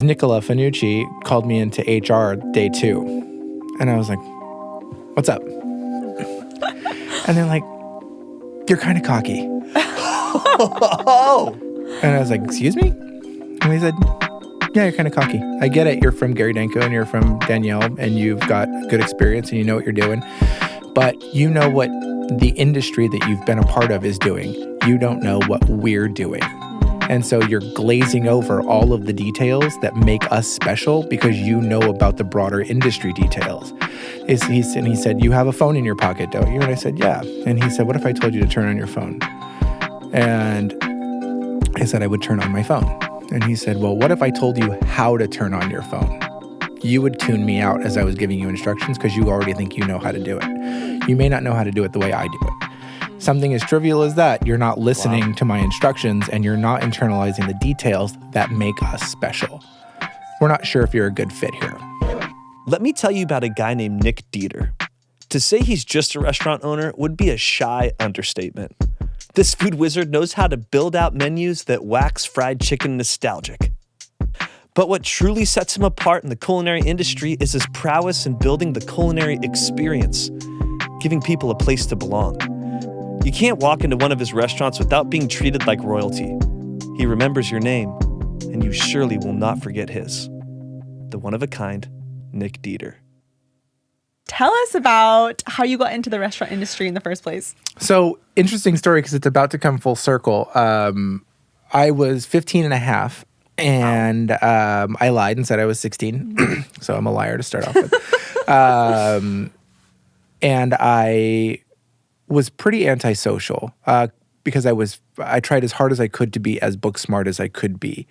Nicola Fanucci called me into HR day 2. And I was like, what's up? And they're like, you're kind of cocky. Oh. And I was like, excuse me? And he said, yeah, you're kind of cocky. I get it. You're from Gary Danko and you're from Danielle and you've got good experience and you know what you're doing. But you know what the industry that you've been a part of is doing. You don't know what we're doing. And so you're glazing over all of the details that make us special because you know about the broader industry details. He said, you have a phone in your pocket, don't you? And I said, yeah. And he said, what if I told you to turn on your phone? And I said, I would turn on my phone. And he said, well, what if I told you how to turn on your phone? You would tune me out as I was giving you instructions because you already think you know how to do it. You may not know how to do it the way I do it. Something as trivial as that, you're not listening to my instructions and you're not internalizing the details that make us special. We're not sure if you're a good fit here. Let me tell you about a guy named Nick Dedier. To say he's just a restaurant owner would be a shy understatement. This food wizard knows how to build out menus that wax fried chicken nostalgic. But what truly sets him apart in the culinary industry is his prowess in building the culinary experience, giving people a place to belong. You can't walk into one of his restaurants without being treated like royalty. He remembers your name, and you surely will not forget his. The one-of-a-kind Nick Dedier. Tell us about how you got into the restaurant industry in the first place. So, interesting story because it's about to come full circle. I was 15 and a half, and I lied and said I was 16. So I'm a liar to start off with. And I was pretty antisocial because I tried as hard as I could to be as book smart as I could be.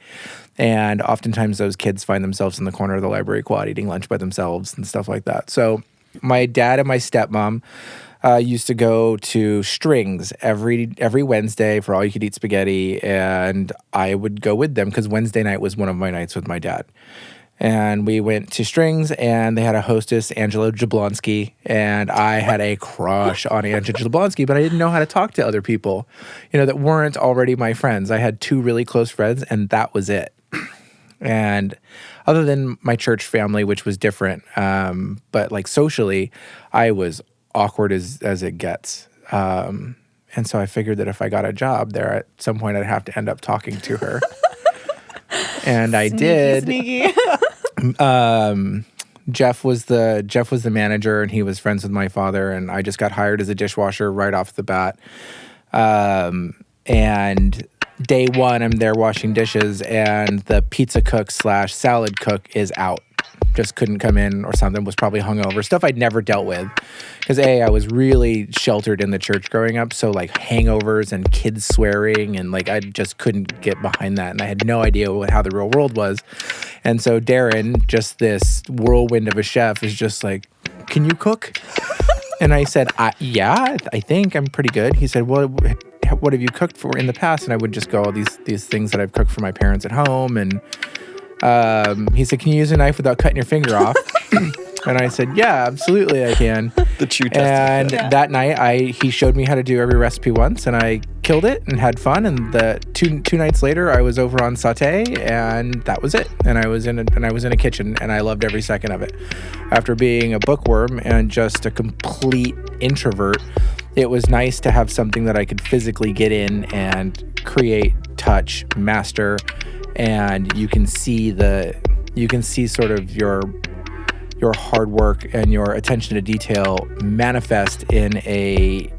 And oftentimes those kids find themselves in the corner of the library quad eating lunch by themselves and stuff like that. So my dad and my stepmom used to go to Strings every Wednesday for all-you-could-eat spaghetti, and I would go with them because Wednesday night was one of my nights with my dad. And we went to Strings, and they had a hostess, Angela Jablonski, and I had a crush on Angela Jablonski, but I didn't know how to talk to other people, that weren't already my friends. I had 2 really close friends, and that was it. And other than my church family, which was different, but like socially, I was awkward as it gets. And so I figured that if I got a job there, at some point I'd have to end up talking to her. And I did. Sneaky. Jeff was the manager, and he was friends with my father, and I just got hired as a dishwasher right off the bat. And day 1, I'm there washing dishes, and the pizza cook / salad cook is out. Just couldn't come in or something, was probably hungover. Stuff I'd never dealt with. Because I was really sheltered in the church growing up, so like hangovers and kids swearing, and like I just couldn't get behind that, and I had no idea how the real world was. And so Darren, just this whirlwind of a chef, is just like, can you cook? And I said, yeah, I think I'm pretty good. He said, well, what have you cooked for in the past? And I would just go, these things that I've cooked for my parents at home. And he said, can you use a knife without cutting your finger off? And I said, yeah, absolutely I can. The true test. And that night, he showed me how to do every recipe once, and I killed it and had fun. And the two nights later, I was over on Sauté, and that was it. And I was in a kitchen, and I loved every second of it. After being a bookworm and just a complete introvert, it was nice to have something that I could physically get in and create, touch, master, and you can see sort of your hard work and your attention to detail manifest in a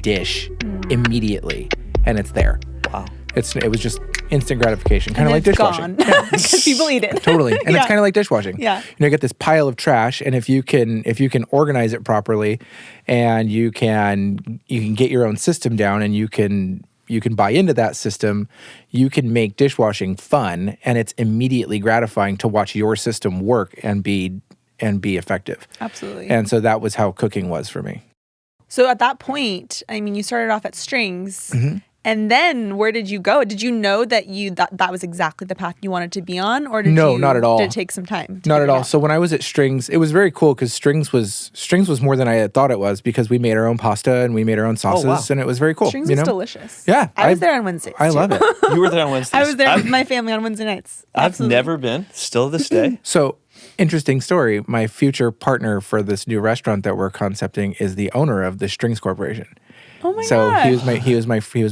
dish immediately, and it's there. Wow. It was just instant gratification, kind of like dishwashing. Because people eat it. Totally. And it's kind of like dishwashing. Yeah. You get this pile of trash, and if you can organize it properly, and you can get your own system down, and you can buy into that system, you can make dishwashing fun, and it's immediately gratifying to watch your system work and be effective. Absolutely. And so that was how cooking was for me. So at that point, I mean, you started off at Strings, And then where did you go? Did you know that that was exactly the path you wanted to be on, or No, not at all. Did it take some time? Not at all. So when I was at Strings, it was very cool because Strings was more than I had thought it was, because we made our own pasta and we made our own sauces, and it was very cool. Strings was delicious. Yeah, I was there on Wednesdays. I love it. You were there on Wednesdays. I was there with my family on Wednesday nights. I've never been. Still this day. So, interesting story. My future partner for this new restaurant that we're concepting is the owner of the Strings Corporation. Oh my So gosh. he was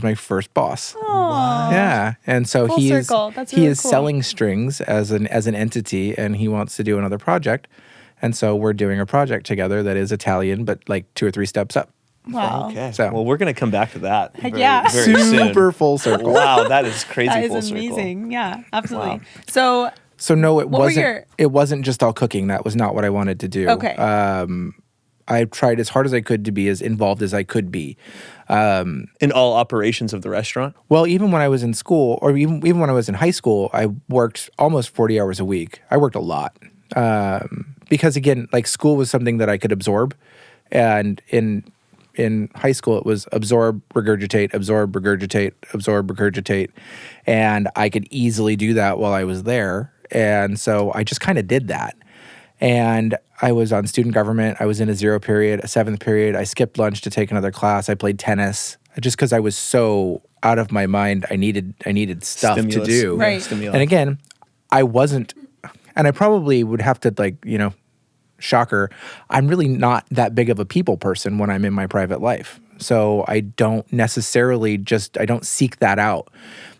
my first boss. Aww. Yeah, and so Full circle. That's he really is cool. selling Strings as an entity, and he wants to do another project, and so we're doing a project together that is Italian, but like 2 or 3 steps up. Wow. Okay. So- Well, we're going to come back to that. Heck very, yeah. very soon. Super full circle. Wow, that is crazy That full is circle. amazing. Yeah, absolutely. Wow. So So no, it What were wasn't. your- It wasn't just all cooking. That was not what I wanted to do. Okay. I tried as hard as I could to be as involved as I could be. In all operations of the restaurant? Well, even when I was in school, or even when I was in high school, I worked almost 40 hours a week. I worked a lot because, again, like school was something that I could absorb, and in high school it was absorb, regurgitate, absorb, regurgitate, absorb, regurgitate, and I could easily do that while I was there, and so I just kind of did that. And I was on student government. I was in a 0 period, a 7th period. I skipped lunch to take another class. I played tennis just because I was so out of my mind. I needed stuff Stimulus. to do. Right. Stimuli. And again, I wasn't, and I probably would have to shocker, I'm really not that big of a people person when I'm in my private life. So I don't necessarily I don't seek that out.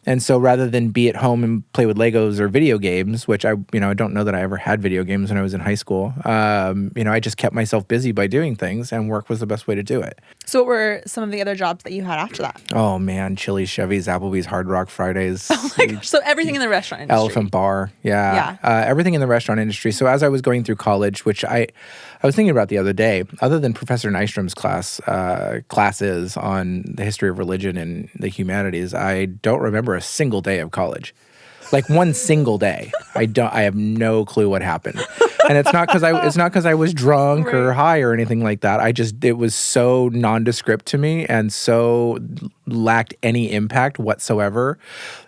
And so rather than be at home and play with Legos or video games, which I don't know that I ever had video games when I was in high school, I just kept myself busy by doing things, and work was the best way to do it. So what were some of the other jobs that you had after that? Oh man, Chili's, Chevy's, Applebee's, Hard Rock Fridays. Oh my gosh. So everything in the restaurant industry. Elephant Bar, yeah. Everything in the restaurant industry. So as I was going through college, which I was thinking about the other day, other than Professor Nystrom's classes on the history of religion and the humanities, I don't remember a single day of college. Like one single day. I have no clue what happened. And it's not because I was drunk or high or anything like that. It was so nondescript to me and so lacked any impact whatsoever.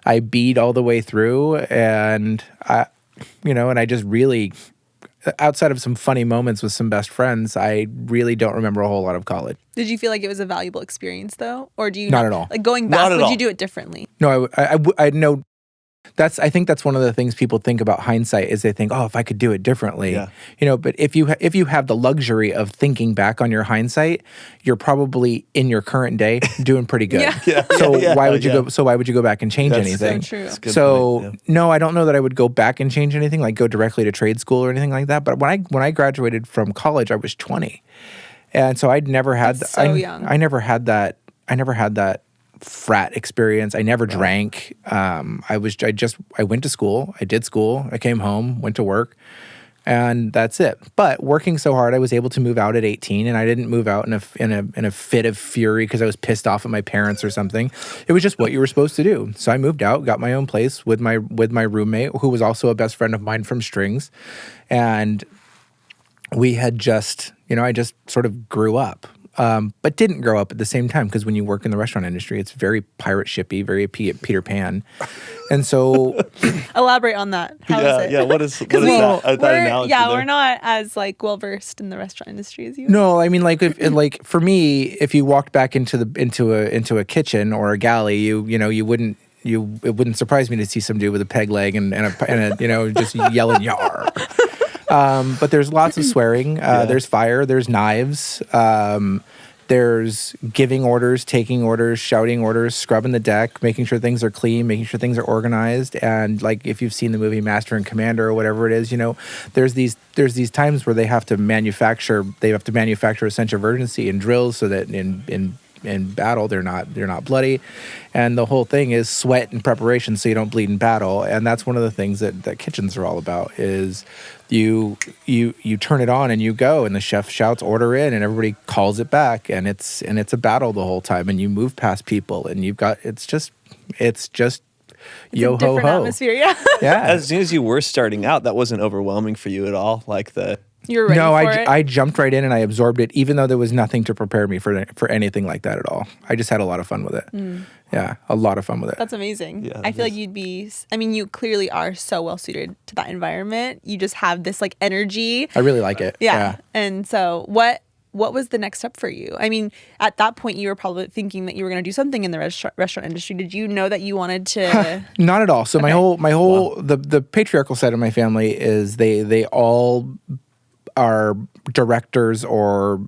I beat all the way through, and I just really, outside of some funny moments with some best friends, I really don't remember a whole lot of college. Did you feel like it was a valuable experience though? Or do you Not at all. Like going Not back, at would all. you do it differently? No, I know. I think that's one of the things people think about hindsight is they think, oh, if I could do it differently, But if you have the luxury of thinking back on your hindsight, you're probably in your current day doing pretty good. Why would you go? So why would you go back and change anything? so true. That's a good So point, no, I don't know that I would go back and change anything, like go directly to trade school or anything like that. But when I graduated from college, I was 20, and so I'd never had. That's so young. I never had that. I never had that frat experience. I never drank. I went to school. I did school. I came home, went to work, and that's it. But working so hard, I was able to move out at 18, and I didn't move out in a fit of fury because I was pissed off at my parents or something. It was just what you were supposed to do. So I moved out, got my own place with my roommate, who was also a best friend of mine from Strings, and we had just, I just sort of grew up. But didn't grow up at the same time, because when you work in the restaurant industry, it's very pirate shippy, very Peter Pan. And so Elaborate on that. How is it? Yeah, what is that analogy Yeah, there? we're not as well versed in the restaurant industry as you. no, I mean, like for me, if you walked back into a kitchen or a galley, it wouldn't surprise me to see some dude with a peg leg and a just yelling yar. But there's lots of swearing. There's fire. There's knives. There's giving orders, taking orders, shouting orders, scrubbing the deck, making sure things are clean, making sure things are organized. And like if you've seen the movie Master and Commander or whatever it is, there's these times where they have to manufacture a sense of urgency in drills so that in battle they're not bloody, and the whole thing is sweat and preparation so you don't bleed in battle. And that's one of the things that kitchens are all about is you turn it on and you go, and the chef shouts order in and everybody calls it back, and it's a battle the whole time, and you move past people, and it's just yo a ho different ho atmosphere. Yeah. yeah. As soon as you were starting out, that wasn't overwhelming for you at all? Like You were ready No, for it. I jumped right in and I absorbed it, even though there was nothing to prepare me for anything like that at all. I just had a lot of fun with it. Yeah, a lot of fun with it. That's amazing. Yeah, I it feel like is. you'd be, I mean, you clearly are so well suited to that environment. You just have this like energy. I really like it. Yeah. And so what was the next step for you? I mean, at that point you were probably thinking that you were going to do something in the restaurant industry. Did you know that you wanted to Not at all. So my Okay. whole the patriarchal side of my family is they all are directors or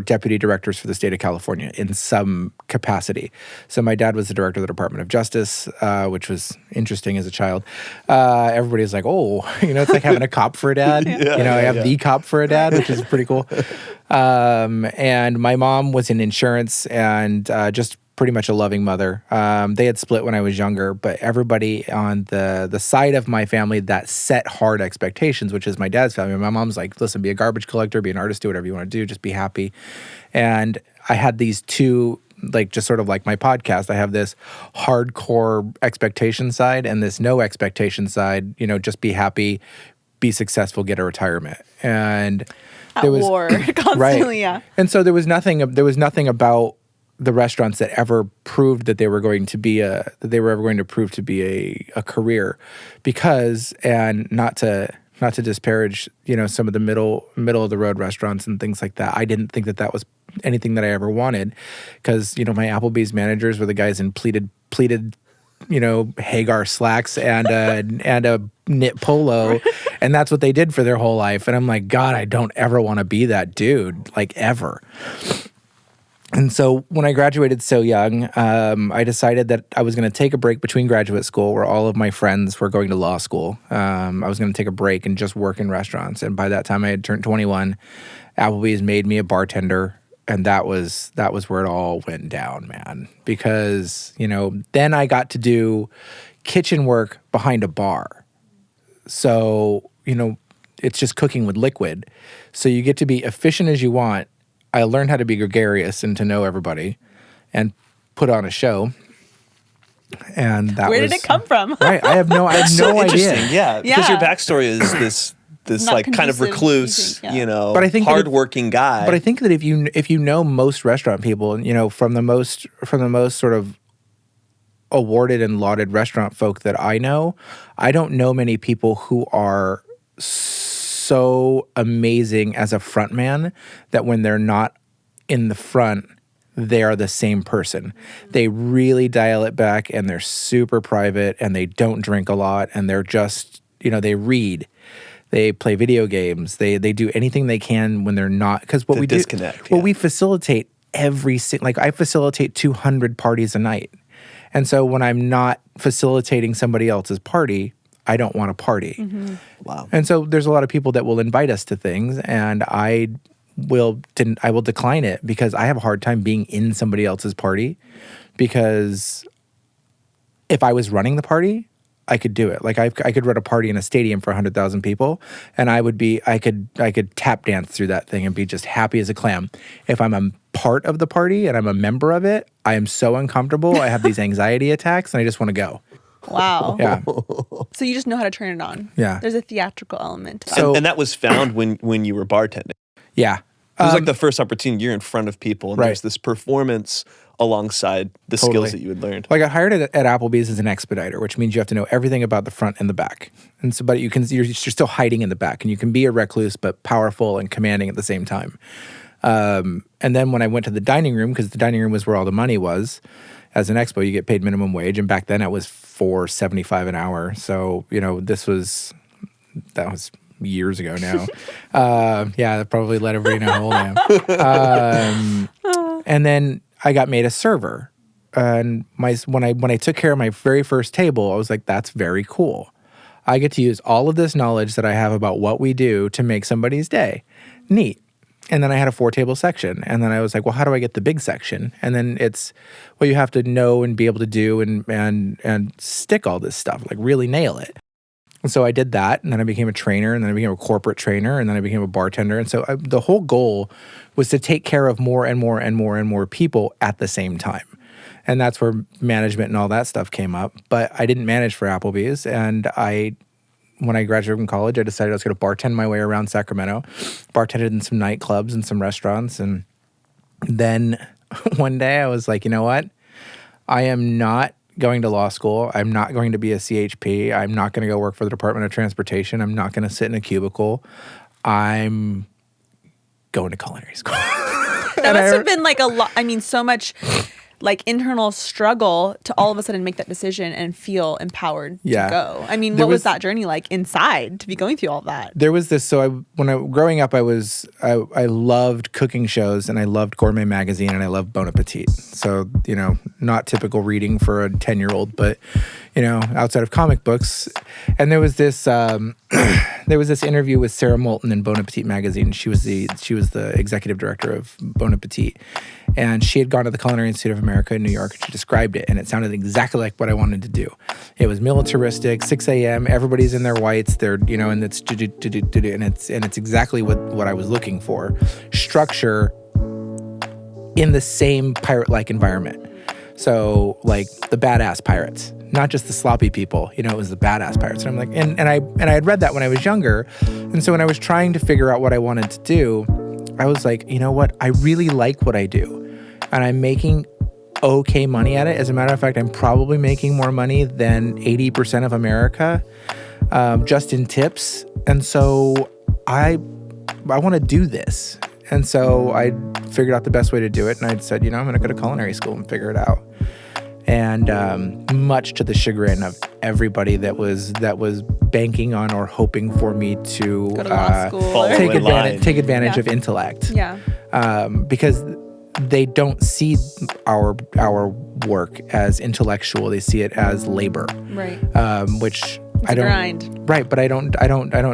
deputy directors for the state of California in some capacity. So my dad was the director of the Department of Justice, which was interesting as a child. Everybody's like, oh, it's like having a cop for a dad. I have the cop for a dad, which is pretty cool. And my mom was in insurance and just pretty much a loving mother. They had split when I was younger, but everybody on the side of my family that set hard expectations, which is my dad's family. My mom's like, listen, be a garbage collector, be an artist, do whatever you want to do, just be happy. And I had these two, like just sort of like my podcast, I have this hardcore expectation side and this no expectation side, just be happy, be successful, get a retirement. And at there was war constantly, right. yeah. And so there was nothing about the restaurants that ever proved that they were going to be prove to be a career, because, and not to disparage, some of the middle of the road restaurants and things like that. I didn't think that was anything that I ever wanted, because my Applebee's managers were the guys in pleated Hagar slacks and a knit polo, and that's what they did for their whole life. And I'm like, God, I don't ever want to be that dude, like ever. And so when I graduated so young, I decided that I was going to take a break between graduate school, where all of my friends were going to law school. I was going to take a break and just work in restaurants. And by that time I had turned 21. Applebee's made me a bartender. And that was where it all went down, man. Because, then I got to do kitchen work behind a bar. So, it's just cooking with liquid. So you get to be efficient as you want. I learned how to be gregarious and to know everybody and put on a show. And that Where did it come from? Right. I have no So idea. interesting, yeah. Because your backstory is this Not like kind of conducive, recluse, you think, But I think that hardworking guy. But I think that if you know most restaurant people, from the most sort of awarded and lauded restaurant folk that I know, I don't know many people who are so amazing as a front man that when they're not in the front, they are the same person. They really dial it back, and they're super private, and they don't drink a lot, and they're just, they read. They play video games. They do anything they can when they're not, because what we disconnect, do, well, we facilitate I facilitate 200 parties a night. And so when I'm not facilitating somebody else's party, I don't want to party. Mm-hmm. Wow. And so there's a lot of people that will invite us to things, and I will decline it because I have a hard time being in somebody else's party, because if I was running the party, I could do it. Like I could run a party in a stadium for 100,000 people, and I could tap dance through that thing and be just happy as a clam. If I'm a part of the party and I'm a member of it, I am so uncomfortable. I have these anxiety attacks, and I just want to go. Wow. Yeah. So you just know how to turn it on. Yeah. There's a theatrical element to that. So- and that was found when you were bartending. Yeah. It was like the first opportunity. You're in front of people, and Right. there's this performance alongside the Totally. skills that you had learned. Like I hired at Applebee's as an expediter, which means you have to know everything about the front and the back. And so, but you're still hiding in the back, and you can be a recluse but powerful and commanding at the same time. And then when I went to the dining room, because the dining room was where all the money was, as an expo, you get paid minimum wage, and back then it was $4.75 an hour. So that was years ago now. Yeah, that probably let everybody know how old I am. And then I got made a server, and when I took care of my very first table, I was like, that's very cool. I get to use all of this knowledge that I have about what we do to make somebody's day. Neat. And then I had a 4-table section, and then I was like, well, how do I get the big section? And then it's, well, you have to know and be able to do and stick all this stuff, like really nail it. And so I did that, and then I became a trainer, and then I became a corporate trainer, and then I became a bartender. And so the whole goal was to take care of more and more and more and more people at the same time. And that's where management and all that stuff came up. But I didn't manage for Applebee's, and when I graduated from college, I decided I was going to bartend my way around Sacramento, bartended in some nightclubs and some restaurants. And then one day I was like, you know what? I am not going to law school. I'm not going to be a CHP. I'm not going to go work for the Department of Transportation. I'm not going to sit in a cubicle. I'm going to culinary school. That must have been like a lot. I mean, so much like internal struggle to all of a sudden make that decision and feel empowered to go. I mean, what was that journey like inside to be going through all that? There was this. So growing up, I loved cooking shows and I loved Gourmet Magazine and I loved Bon Appetit. So, not typical reading for a 10-year-old, but, outside of comic books. And there was this interview with Sarah Moulton in Bon Appetit magazine. She was the executive director of Bon Appetit. And she had gone to the Culinary Institute of America in New York, and she described it, and it sounded exactly like what I wanted to do. It was militaristic, 6 a.m., everybody's in their whites, and it's exactly what I was looking for. Structure in the same pirate-like environment. So, like, the badass pirates, not just the sloppy people, it was the badass pirates. And I'm like, and I had read that when I was younger, and so when I was trying to figure out what I wanted to do, I was like, you know what? I really like what I do, and I'm making okay money at it. As a matter of fact, I'm probably making more money than 80% of America, just in tips. And so I want to do this. And so I figured out the best way to do it, and I said, I'm going to go to culinary school and figure it out. And much to the chagrin of everybody that was banking on or hoping for me to go to law school take advantage of intellect. Yeah. Because they don't see our work as intellectual; they see it as labor. Right. Which it's I don't. Grind. Right, but I don't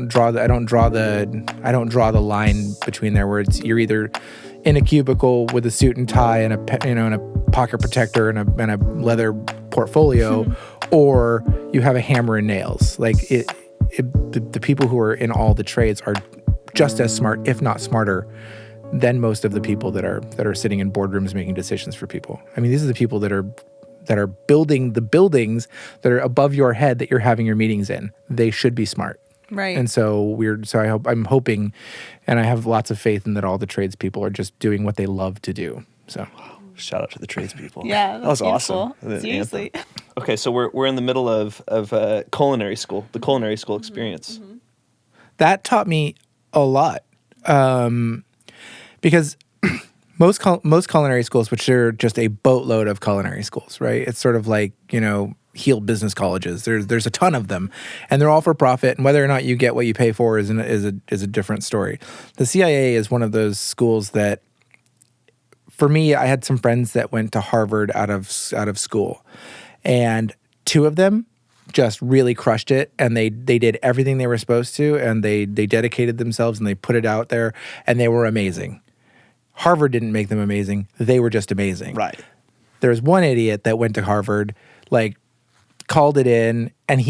draw the line between there where you're either in a cubicle with a suit and tie and a pocket protector and a leather portfolio, or you have a hammer and nails. Like the people who are in all the trades are just as smart, if not smarter, than most of the people that are sitting in boardrooms making decisions for people. I mean, these are the people that are building the buildings that are above your head that you're having your meetings in. They should be smart. Right. And so I'm hoping, and I have lots of faith in that all the tradespeople are just doing what they love to do. So, shout out to the tradespeople. Yeah, that was beautiful. Awesome. Seriously. Okay, so we're in the middle of culinary school, the culinary school experience. Mm-hmm. That taught me a lot, because most culinary schools, which are just a boatload of culinary schools, right? It's sort of like Heald business colleges. There's a ton of them, and they're all for profit. And whether or not you get what you pay for is a different story. The CIA is one of those schools that, for me, I had some friends that went to Harvard out of school, and two of them just really crushed it, and they did everything they were supposed to, and they dedicated themselves and they put it out there, and they were amazing. Harvard didn't make them amazing; they were just amazing. Right. There's one idiot that went to Harvard, called it in, and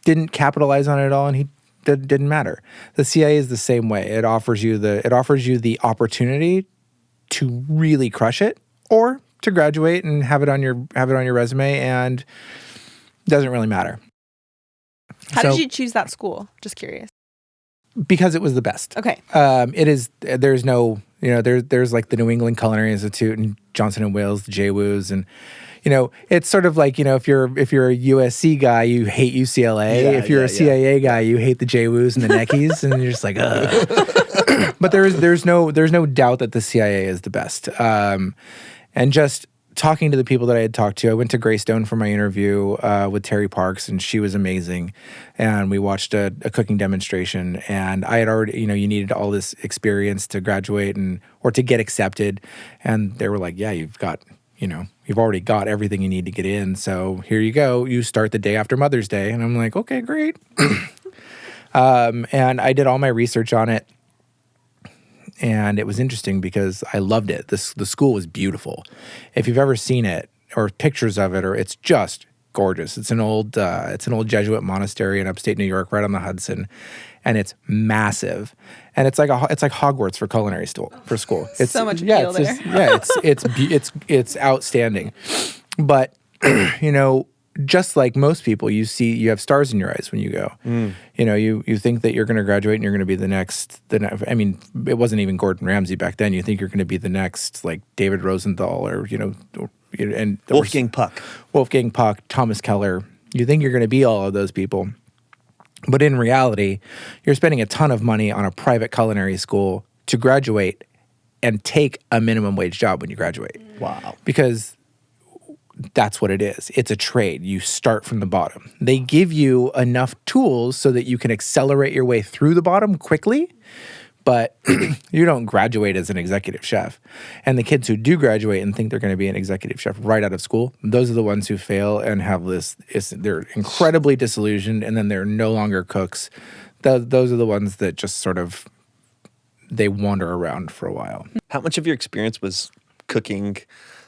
didn't capitalize on it at all, and he didn't matter. The CIA is the same way. It offers you the opportunity to really crush it, or to graduate and have it on your resume, and it doesn't really matter. How did you choose that school? Just curious. Because it was the best. Okay. It is. There's no. There's like the New England Culinary Institute and Johnson and Wales, the JWUs, and it's sort of like if you're a USC guy, you hate UCLA. If you're a CIA guy, you hate the JWUs and the Neckies, and you're just like, ugh. But there's no doubt that the CIA is the best. And just talking to the people that I had talked to, I went to Greystone for my interview with Terry Parks, and she was amazing. And we watched a cooking demonstration, and I had already, you needed all this experience to graduate or to get accepted. And they were like, yeah, you've already got everything you need to get in. So here you go. You start the day after Mother's Day. And I'm like, okay, great. And I did all my research on it. And it was interesting because I loved it. The school was beautiful. If you've ever seen it or pictures of it, it's just gorgeous. It's an old Jesuit monastery in upstate New York, right on the Hudson, and it's massive. And it's like Hogwarts for culinary school. It's so much appeal there. It's outstanding. But just like most people, you have stars in your eyes when you go. You think that you're going to graduate and you're going to be the next. I mean, it wasn't even Gordon Ramsay back then. You think you're going to be the next, like David Rosenthal or and Wolfgang Puck, Thomas Keller. You think you're going to be all of those people. But in reality, you're spending a ton of money on a private culinary school to graduate and take a minimum wage job when you graduate. Wow. Because that's what it is. It's a trade. You start from the bottom. They give you enough tools so that you can accelerate your way through the bottom quickly, but you don't graduate as an executive chef. And the kids who do graduate and think they're going to be an executive chef right out of school, those are the ones who fail and have they're incredibly disillusioned, and then they're no longer cooks. Those are the ones that just sort of, they wander around for a while. How much of your experience was cooking,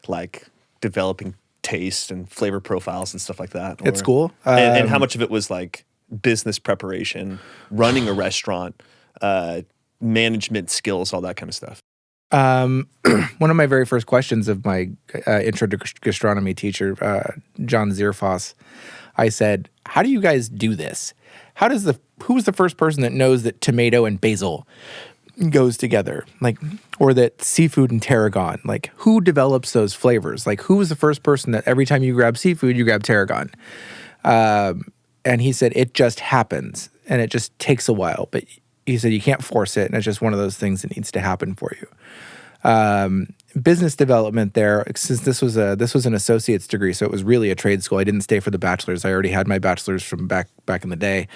like developing taste and flavor profiles and stuff like that? At school? And how much of it was like business preparation, running a restaurant, management skills, all that kind of stuff? One of my very first questions of my intro to gastronomy teacher, John Zierfoss, I said, how do you guys do this? Who's the first person that knows that tomato and basil goes together, like, or that seafood and tarragon, like, who develops those flavors? Like, who was the first person that every time you grab seafood, you grab tarragon? And he said, it just happens, and it just takes a while. But he said, you can't force it, and it's just one of those things that needs to happen for you. Business development there, since this was an associate's degree, so it was really a trade school. I didn't stay for the bachelor's. I already had my bachelor's from back in the day.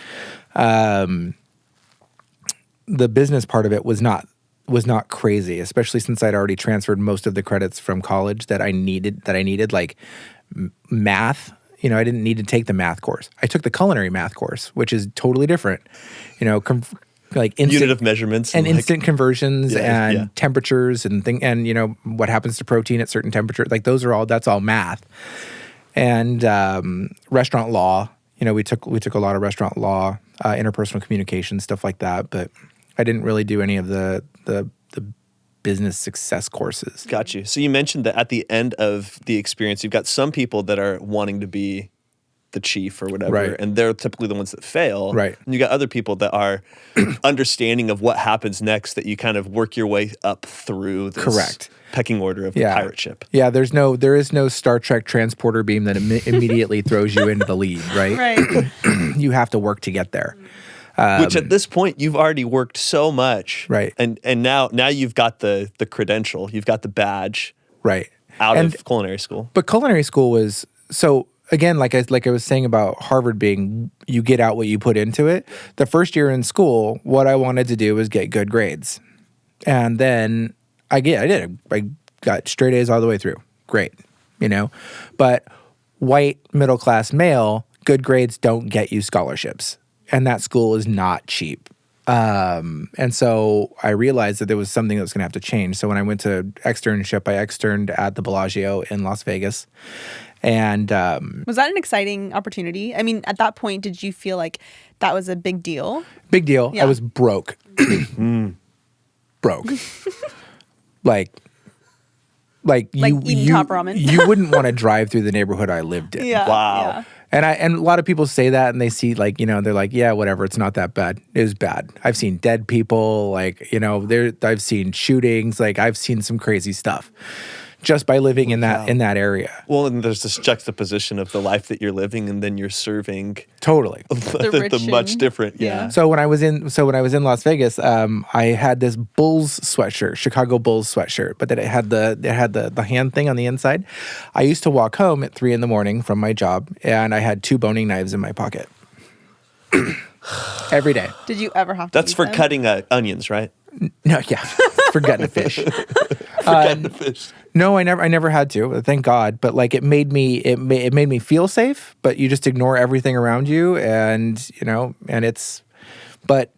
The business part of it was not crazy, especially since I'd already transferred most of the credits from college that I needed, like math. You know, I didn't need to take the math course. I took the culinary math course, which is totally different. You know, like instant, unit of measurements and instant conversions and temperatures and you know what happens to protein at certain temperatures. Like that's all math. And restaurant law. You know, we took a lot of restaurant law, interpersonal communication, stuff like that, but I didn't really do any of the business success courses. Got you. So you mentioned that at the end of the experience, you've got some people that are wanting to be the chief or whatever, right, and they're typically the ones that fail. Right. And you got other people that are understanding of what happens next, that you kind of work your way up through this correct pecking order of the pirate ship. Yeah, there is no Star Trek transporter beam that immediately throws you into the lead, right? Right. You have to work to get there. Which at this point you've already worked so much, right? And now you've got the credential, you've got the badge, right, out of culinary school. But culinary school was so. Again, like I was saying about Harvard being, you get out what you put into it. The first year in school, what I wanted to do was get good grades, and then I did. I got straight A's all the way through. Great, you know. But white middle class male, good grades don't get you scholarships, and that school is not cheap. And so I realized that there was something that was going to have to change. So when I went to externship, I externed at the Bellagio in Las Vegas. And was that an exciting opportunity? I mean, at that point, did you feel like that was a big deal? Big deal. Yeah. I was broke. Broke. like eating top ramen. You wouldn't want to drive through the neighborhood I lived in. Yeah. Wow. Yeah. And a lot of people say that, and they see, like, you know, they're like, yeah, whatever, it's not that bad. It was bad. I've seen dead people, like, you know, I've seen shootings, like, I've seen some crazy stuff just by living in that area. Well, and there's this juxtaposition of the life that you're living, and then you're serving totally the much different. Yeah. So when I was in Las Vegas, I had this Bulls sweatshirt, Chicago Bulls sweatshirt, but then it had the hand thing on the inside. I used to walk home at 3 a.m. from my job, and I had 2 boning knives in my pocket every day. Did you ever have to? That's for cutting onions, right? No, yeah, for gutting a fish. No, I never had to. Thank God. But like, it made me feel safe. But you just ignore everything around you, and you know, and but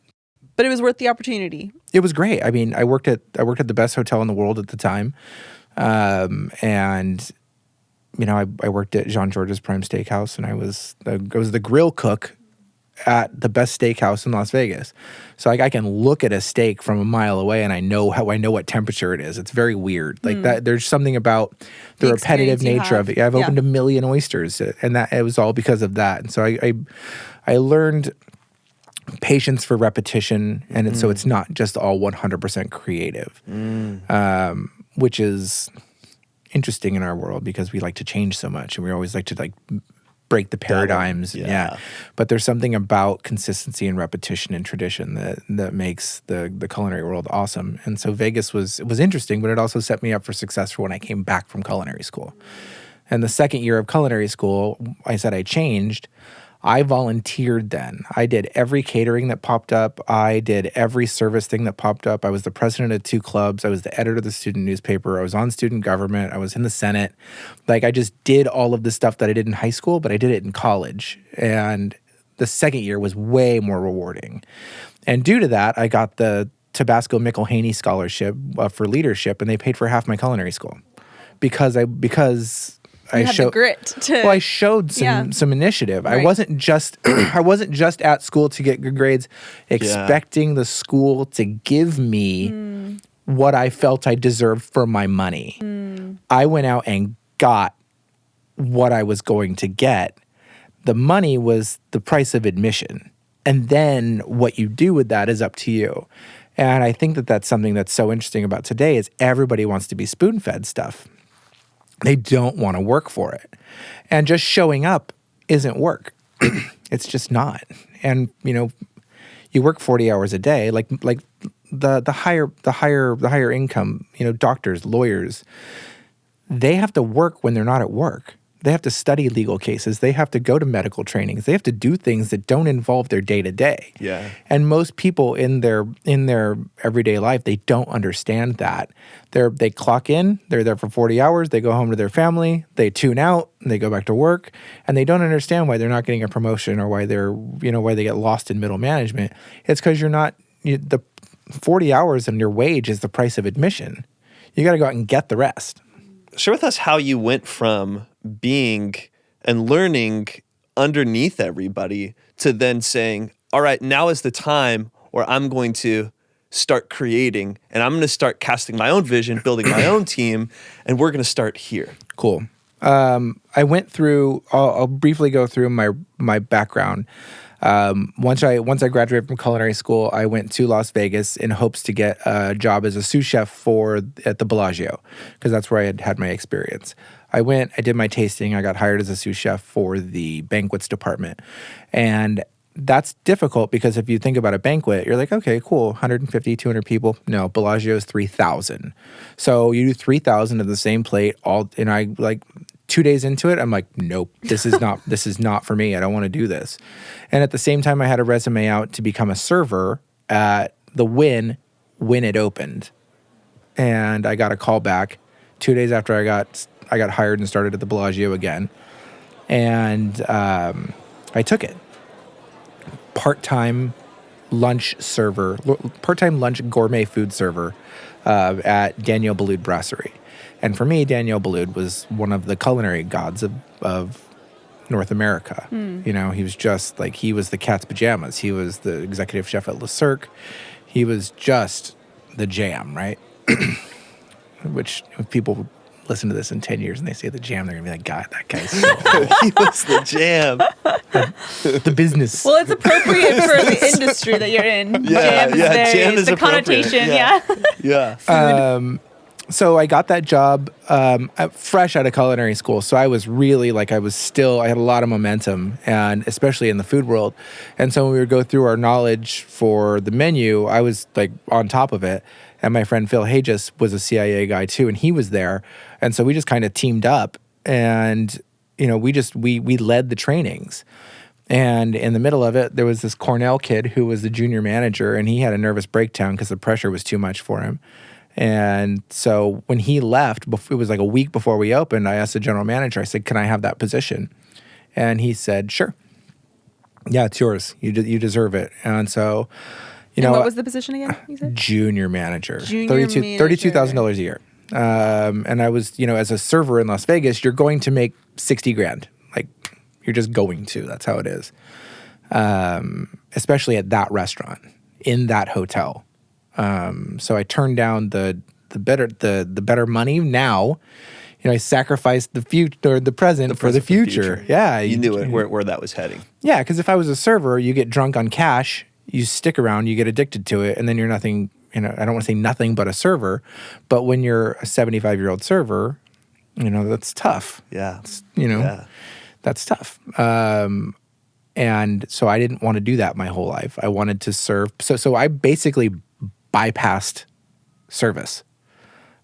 it was worth the opportunity. It was great. I mean, I worked at the best hotel in the world at the time, and you know, I worked at Jean Georges Prime Steakhouse, and I was the grill cook at the best steakhouse in Las Vegas. So like, I can look at a steak from a mile away, and I know what temperature it is. It's very weird. Like that, there's something about the repetitive nature of it. I've opened 1 million oysters, and that it was all because of that. And so I learned patience for repetition, and so it's not just all 100% creative, which is interesting in our world because we like to change so much and we always like to like break the paradigms. Yeah. But there's something about consistency and repetition and tradition that makes the culinary world awesome. And so Vegas was interesting, but it also set me up for success for when I came back from culinary school. And the second year of culinary school, I said I changed. I volunteered then. I did every catering that popped up. I did every service thing that popped up. I was the president of 2 clubs. I was the editor of the student newspaper. I was on student government. I was in the Senate. Like, I just did all of the stuff that I did in high school, but I did it in college. And the second year was way more rewarding. And due to that, I got the Tabasco Mickle-Haney Scholarship for leadership, and they paid for half my culinary school because I showed the grit I showed some initiative. Right. I wasn't just at school to get good grades, expecting the school to give me what I felt I deserved for my money. I went out and got what I was going to get. The money was the price of admission. And then what you do with that is up to you. And I think that that's something that's so interesting about today is everybody wants to be spoon-fed stuff. They don't want to work for it. And just showing up isn't work. It's just not. And, you work 40 hours a day, like the higher income, doctors, lawyers, they have to work when they're not at work. They have to study legal cases. They have to go to medical trainings. They have to do things that don't involve their day-to-day. Yeah. And most people in their everyday life, they don't understand that. They clock in, they're there for 40 hours, they go home to their family, they tune out, and they go back to work, and they don't understand why they're not getting a promotion or why why they get lost in middle management. It's because the 40 hours and your wage is the price of admission. You got to go out and get the rest. Share with us how you went from being and learning underneath everybody to then saying, all right, now is the time where I'm going to start creating and I'm going to start casting my own vision, building my own team, and we're going to start here. Cool. I went through, I'll briefly go through my background. Once I graduated from culinary school, I went to Las Vegas in hopes to get a job as a sous chef at the Bellagio, because that's where I had my experience. I went, I did my tasting, I got hired as a sous chef for the banquets department. And that's difficult because if you think about a banquet, you're like, okay, cool, 150, 200 people. No, Bellagio is 3,000. So you do 3,000 of the same plate, and I 2 days into it, I'm like, nope, this is not for me. I don't want to do this. And at the same time, I had a resume out to become a server at the Wynn when it opened. And I got a call back 2 days after I got hired and started at the Bellagio again. And I took it. Part-time lunch gourmet food server at Daniel Boulud Brasserie. And for me, Daniel Boulud was one of the culinary gods of North America. He was just he was the cat's pajamas. He was the executive chef at Le Cirque. He was just the jam, right? Which if people listen to this in 10 years and they say the jam, they're going to be like, God, that guy's so He was the jam. the business. Well, it's appropriate for the industry that you're in. Yeah, jam is the appropriate. connotation, Yeah. So I got that job fresh out of culinary school. So I was really I had a lot of momentum, and especially in the food world. And so when we would go through our knowledge for the menu, I was on top of it. And my friend Phil Hages was a CIA guy too, and he was there. And so we just kind of teamed up, and we led the trainings. And in the middle of it, there was this Cornell kid who was the junior manager, and he had a nervous breakdown because the pressure was too much for him. And so when he left, it was a week before we opened, I asked the general manager, I said, can I have that position? And he said, sure. Yeah, it's yours. You deserve it. And so, what was the position again, you said? Junior manager. $32,000 a year. And I was, as a server in Las Vegas, you're going to make $60,000. You're just going to. That's how it is. Especially at that restaurant, in that hotel. So I turned down the better money. Now, I sacrificed the future or the present for the future. Yeah, you knew it where that was heading. Yeah, because if I was a server, you get drunk on cash, you stick around, you get addicted to it, and then you're nothing. I don't want to say nothing but a server, but when you're a 75-year-old server, That's tough. Yeah. That's tough. And so I didn't want to do that my whole life. I wanted to serve. So I basically bypassed service.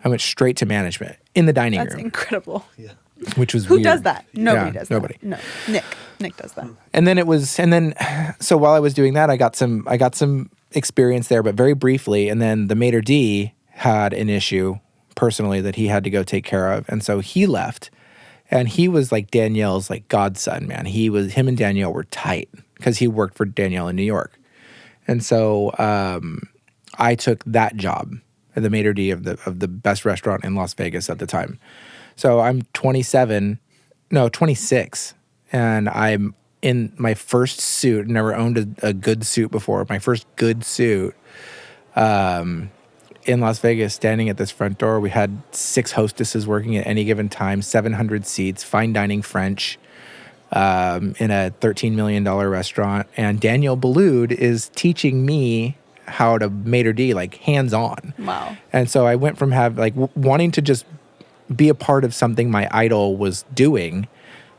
I went straight to management in the dining room. That's incredible. Yeah. Which was Who weird. does that? Nobody Yeah, does nobody. that. No. Nick does that. So while I was doing that, I got some experience there, but very briefly. And then the maitre d' had an issue personally that he had to go take care of. And so he left. And he was like Danielle's like godson, man. Him and Danielle were tight because he worked for Danielle in New York. And so I took that job, the maitre d' of the best restaurant in Las Vegas at the time. So I'm 26, and I'm in my first suit. Never owned a good suit before. My first good suit in Las Vegas, standing at this front door. We had 6 hostesses working at any given time, 700 seats, fine dining French, in a $13 million restaurant. And Danielle Boulud is teaching me how to maitre d', like hands-on. Wow. And so I went from wanting to just be a part of something my idol was doing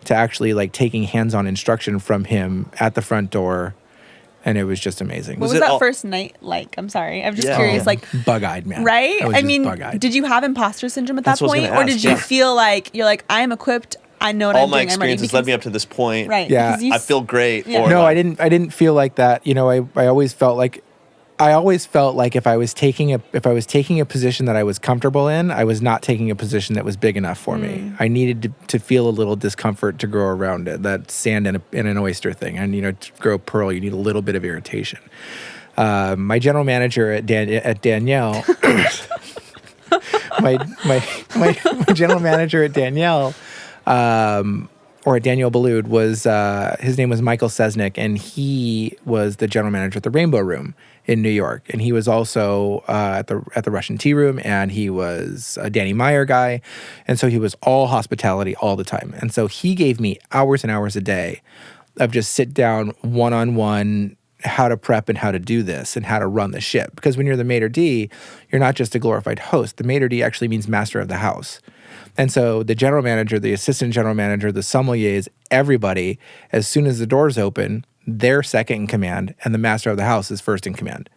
to actually like taking hands-on instruction from him at the front door. And it was just amazing. What was that first night like? I'm sorry. I'm just curious. Like bug-eyed, man. Right? I mean, bug-eyed. Did you have imposter syndrome at that point? Or did you Yeah. feel like you're like, I'm equipped, I know what All I'm my doing, I'm ready? experiences led me up to this point. Right. Yeah. because I feel great. Yeah. Or No, like, I didn't feel like that. I always felt like if I was taking a position that I was comfortable in, I was not taking a position that was big enough for me. I needed to feel a little discomfort to grow around it. That sand in an oyster thing. And to grow pearl, you need a little bit of irritation. My general manager at Danielle, my general manager at Danielle, or at Danielle Boulud was his name was Michael Sesnick, and he was the general manager at the Rainbow Room in New York, and he was also at the Russian Tea Room, and he was a Danny Meyer guy, and so he was all hospitality all the time, and so he gave me hours and hours a day of just sit down one-on-one, how to prep and how to do this and how to run the ship. Because when you're the maitre d', you're not just a glorified host. The maitre d' actually means master of the house. And so the general manager, the assistant general manager, the sommeliers, everybody, as soon as the doors open, they're second in command and the master of the house is first in command.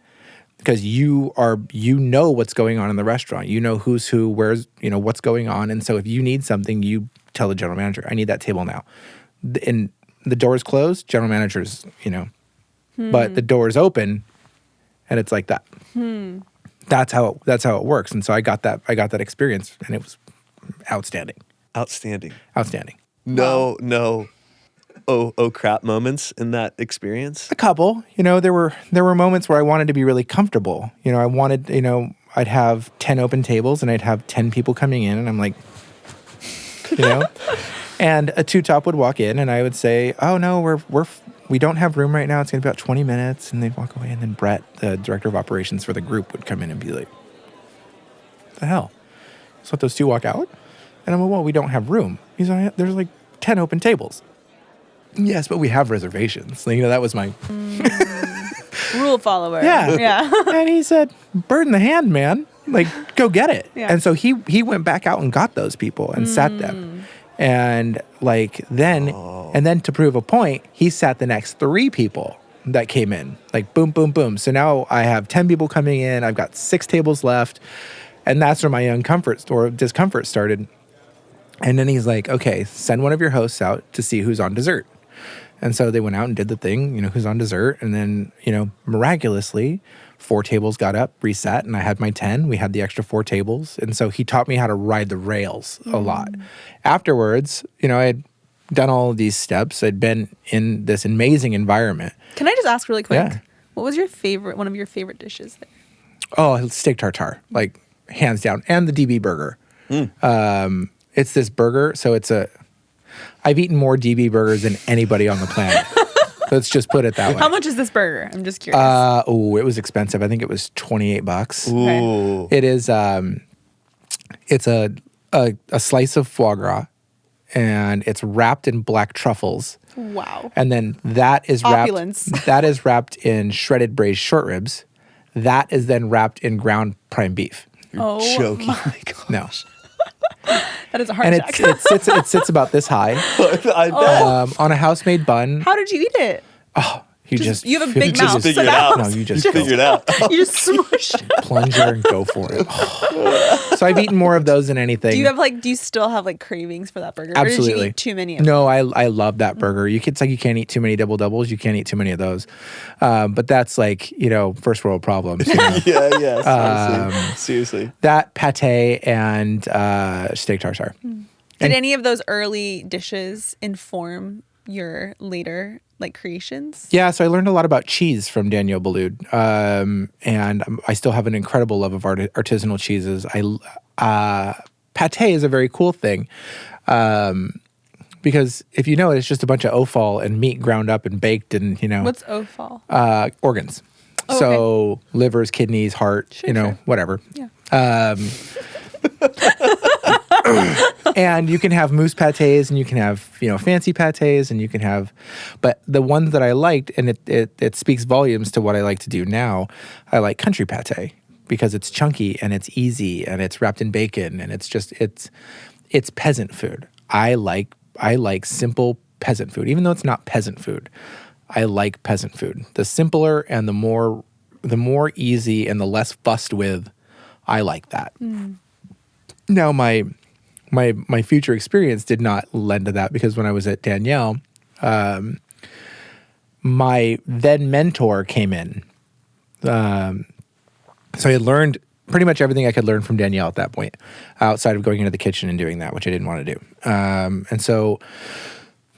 Because you know what's going on in the restaurant. You know who's who, where's, what's going on. And so if you need something, you tell the general manager, I need that table now. And the door's closed, general manager's, but the door's open and it's like that. That's how it works. And so I got that experience and it was outstanding. No, oh crap moments in that experience? A couple. There were moments where I wanted to be really comfortable. I wanted, I'd have 10 open tables and I'd have 10 people coming in and I'm like, and a two-top would walk in and I would say, oh no, we don't have room right now. It's going to be about 20 minutes. And they'd walk away. And then Brett, the director of operations for the group, would come in and be like, what the hell? So let those two walk out? And I'm like, well, we don't have room. He's like, there's like 10 open tables. Yes, but we have reservations. That was my... rule follower. Yeah. And he said, bird in the hand, man. Go get it. Yeah. And so he went back out and got those people and sat them. And then to prove a point, he sat the next 3 people that came in. Boom, boom, boom. So now I have 10 people coming in. I've got 6 tables left. And that's where my discomfort started. And then he's like, okay, send one of your hosts out to see who's on dessert. And so they went out and did the thing, who's on dessert. And then, miraculously, 4 tables got up, reset, and I had my 10. We had the extra 4 tables. And so he taught me how to ride the rails a lot. Afterwards, I had done all of these steps. I'd been in this amazing environment. Can I just ask really quick? Yeah. What was one of your favorite dishes there? Oh, steak tartare, hands down. And the DB burger. It's this burger, so I've eaten more DB burgers than anybody on the planet. Let's just put it that way. How much is this burger? I'm just curious. It was expensive. I think it was $28. Ooh. It is. It's a slice of foie gras, and it's wrapped in black truffles. Wow. And then that is wrapped. Opulence. That is wrapped in shredded braised short ribs. That is then wrapped in ground prime beef. You're joking. My God. No. That is a hard and check. it sits about this high on a house-made bun. How did you eat it? Oh, you have a big mouth. Figure it out. No, you just figure it out. You just smush. Plunger and go for it. So I've eaten more of those than anything. Do you still have like cravings for that burger? Absolutely. Or did you eat too many of them? No, I love that burger. It's like you can't eat too many double doubles. You can't eat too many of those. But that's like, first world problems. Yeah. Seriously. That pate and steak tartare. Did any of those early dishes inform your later creations? Yeah, so I learned a lot about cheese from Daniel Boulud, and I still have an incredible love of artisanal cheeses. Pate is a very cool thing, because if you know it, it's just a bunch of offal and meat ground up and baked, and What's offal? Organs. Oh, so livers, kidneys, heart, Sure. whatever. Yeah. And you can have mousse pates, and you can have fancy pates, and you can have, but the ones that I liked, and it speaks volumes to what I like to do now. I like country pate because it's chunky and it's easy and it's wrapped in bacon, and it's peasant food. I like simple peasant food, even though it's not peasant food. I like peasant food. The simpler and the more easy and the less fussed with, I like that. Now my future experience did not lend to that, because when I was at Danielle, my then mentor came in. So I had learned pretty much everything I could learn from Danielle at that point, outside of going into the kitchen and doing that, which I didn't want to do. And so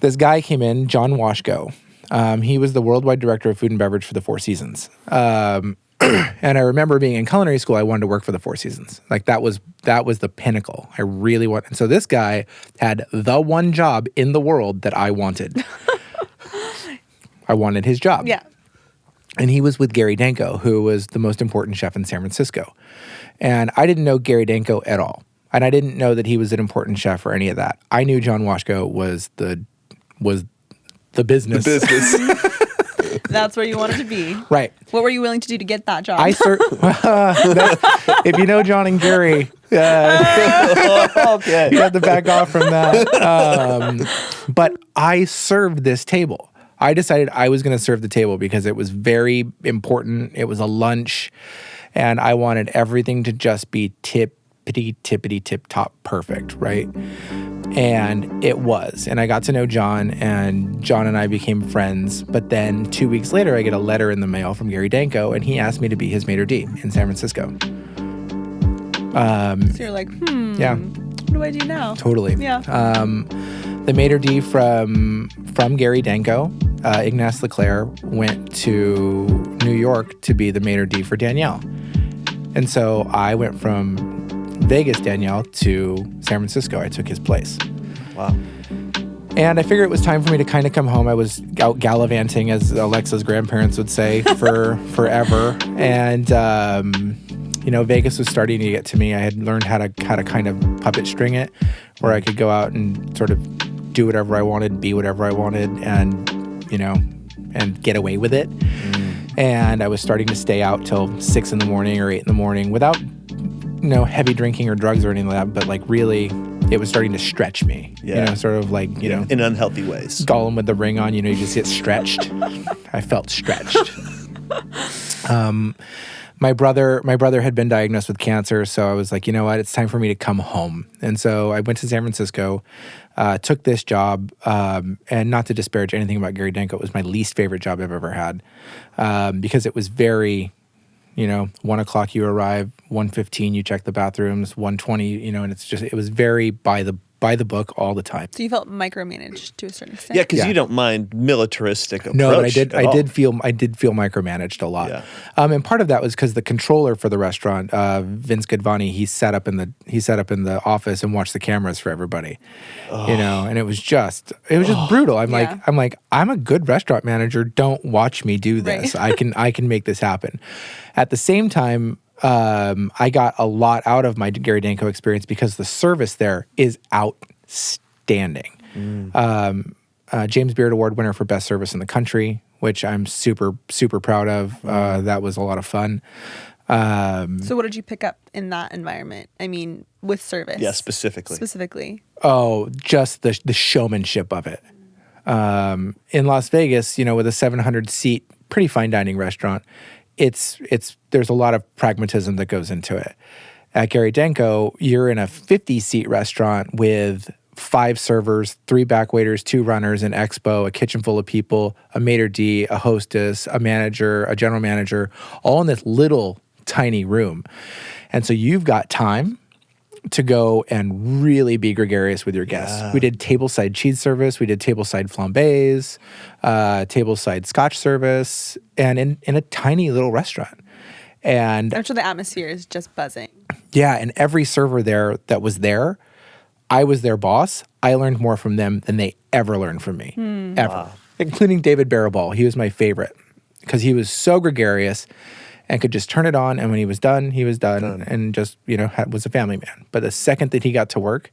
this guy came in, John Washko. He was the worldwide director of food and beverage for the Four Seasons. And I remember being in culinary school, I wanted to work for the Four Seasons. Like that was the pinnacle. I really wanted. And so this guy had the one job in the world that I wanted. I wanted his job. Yeah. And he was with Gary Danko, who was the most important chef in San Francisco. And I didn't know Gary Danko at all. And I didn't know that he was an important chef or any of that. I knew John Washko was the business. The business. That's where you wanted to be. Right. What were you willing to do to get that job? If you know John and Gary, Okay. you have to back off from that. But I served this table. I decided I was going to serve the table because it was very important. It was a lunch, and I wanted everything to just be tippity tip top perfect, right? And it was. And I got to know John, and John and I became friends. But then 2 weeks later, I get a letter in the mail from Gary Danko, and he asked me to be his maitre d' in San Francisco. So you're like, yeah. What do I do now? Totally. Yeah. The maitre d' from Gary Danko, Ignace Leclerc, went to New York to be the maitre d' for Danielle. And so I went from Vegas Danielle to San Francisco. I took his place. Wow. And I figured it was time for me to kind of come home. I was out gallivanting, as Alexa's grandparents would say, for forever. And Vegas was starting to get to me. I had learned how to kind of puppet string it, where I could go out and sort of do whatever I wanted, be whatever I wanted, and get away with it. And I was starting to stay out till 6 in the morning or 8 in the morning without heavy drinking or drugs or anything like that, but like really it was starting to stretch me. Yeah. Sort of like, in unhealthy ways. Gollum with the ring on, you just get stretched. I felt stretched. My brother had been diagnosed with cancer, so I was like, you know what, it's time for me to come home. And so I went to San Francisco, took this job, and not to disparage anything about Gary Danko, it was my least favorite job I've ever had, because it was very, 1 o'clock you arrive, 1:15 you check the bathrooms, 1:20, and it was very by the book all the time. So you felt micromanaged to a certain extent. Yeah, because you don't mind militaristic approach. No, but I did feel micromanaged a lot. Yeah. And part of that was because the controller for the restaurant, Vince Goodvani, he sat up in the office and watched the cameras for everybody. And it was just brutal. I'm like, I'm a good restaurant manager. Don't watch me do this. Right. I can make this happen. At the same time, I got a lot out of my Gary Danko experience because the service there is outstanding. James Beard Award winner for best service in the country, which I'm super, super proud of. That was a lot of fun. So what did you pick up in that environment? I mean, with service. Yeah, specifically. Specifically. Oh, just the showmanship of it. In Las Vegas, with a 700-seat, pretty fine dining restaurant, there's a lot of pragmatism that goes into it. At Gary Denko, you're in a 50-seat restaurant with 5 servers, 3 back waiters, 2 runners, an expo, a kitchen full of people, a maitre d', a hostess, a manager, a general manager, all in this little tiny room. And so you've got time to go and really be gregarious with your guests. Yeah. We did tableside cheese service, we did tableside flambés, tableside scotch service, and in a tiny little restaurant. And I'm sure the atmosphere is just buzzing. Yeah, and every server there that was there, I was their boss. I learned more from them than they ever learned from me, ever. Wow. Including David Barabal. He was my favorite because he was so gregarious and could just turn it on, and when he was done, he was done. And just, was a family man. But the second that he got to work,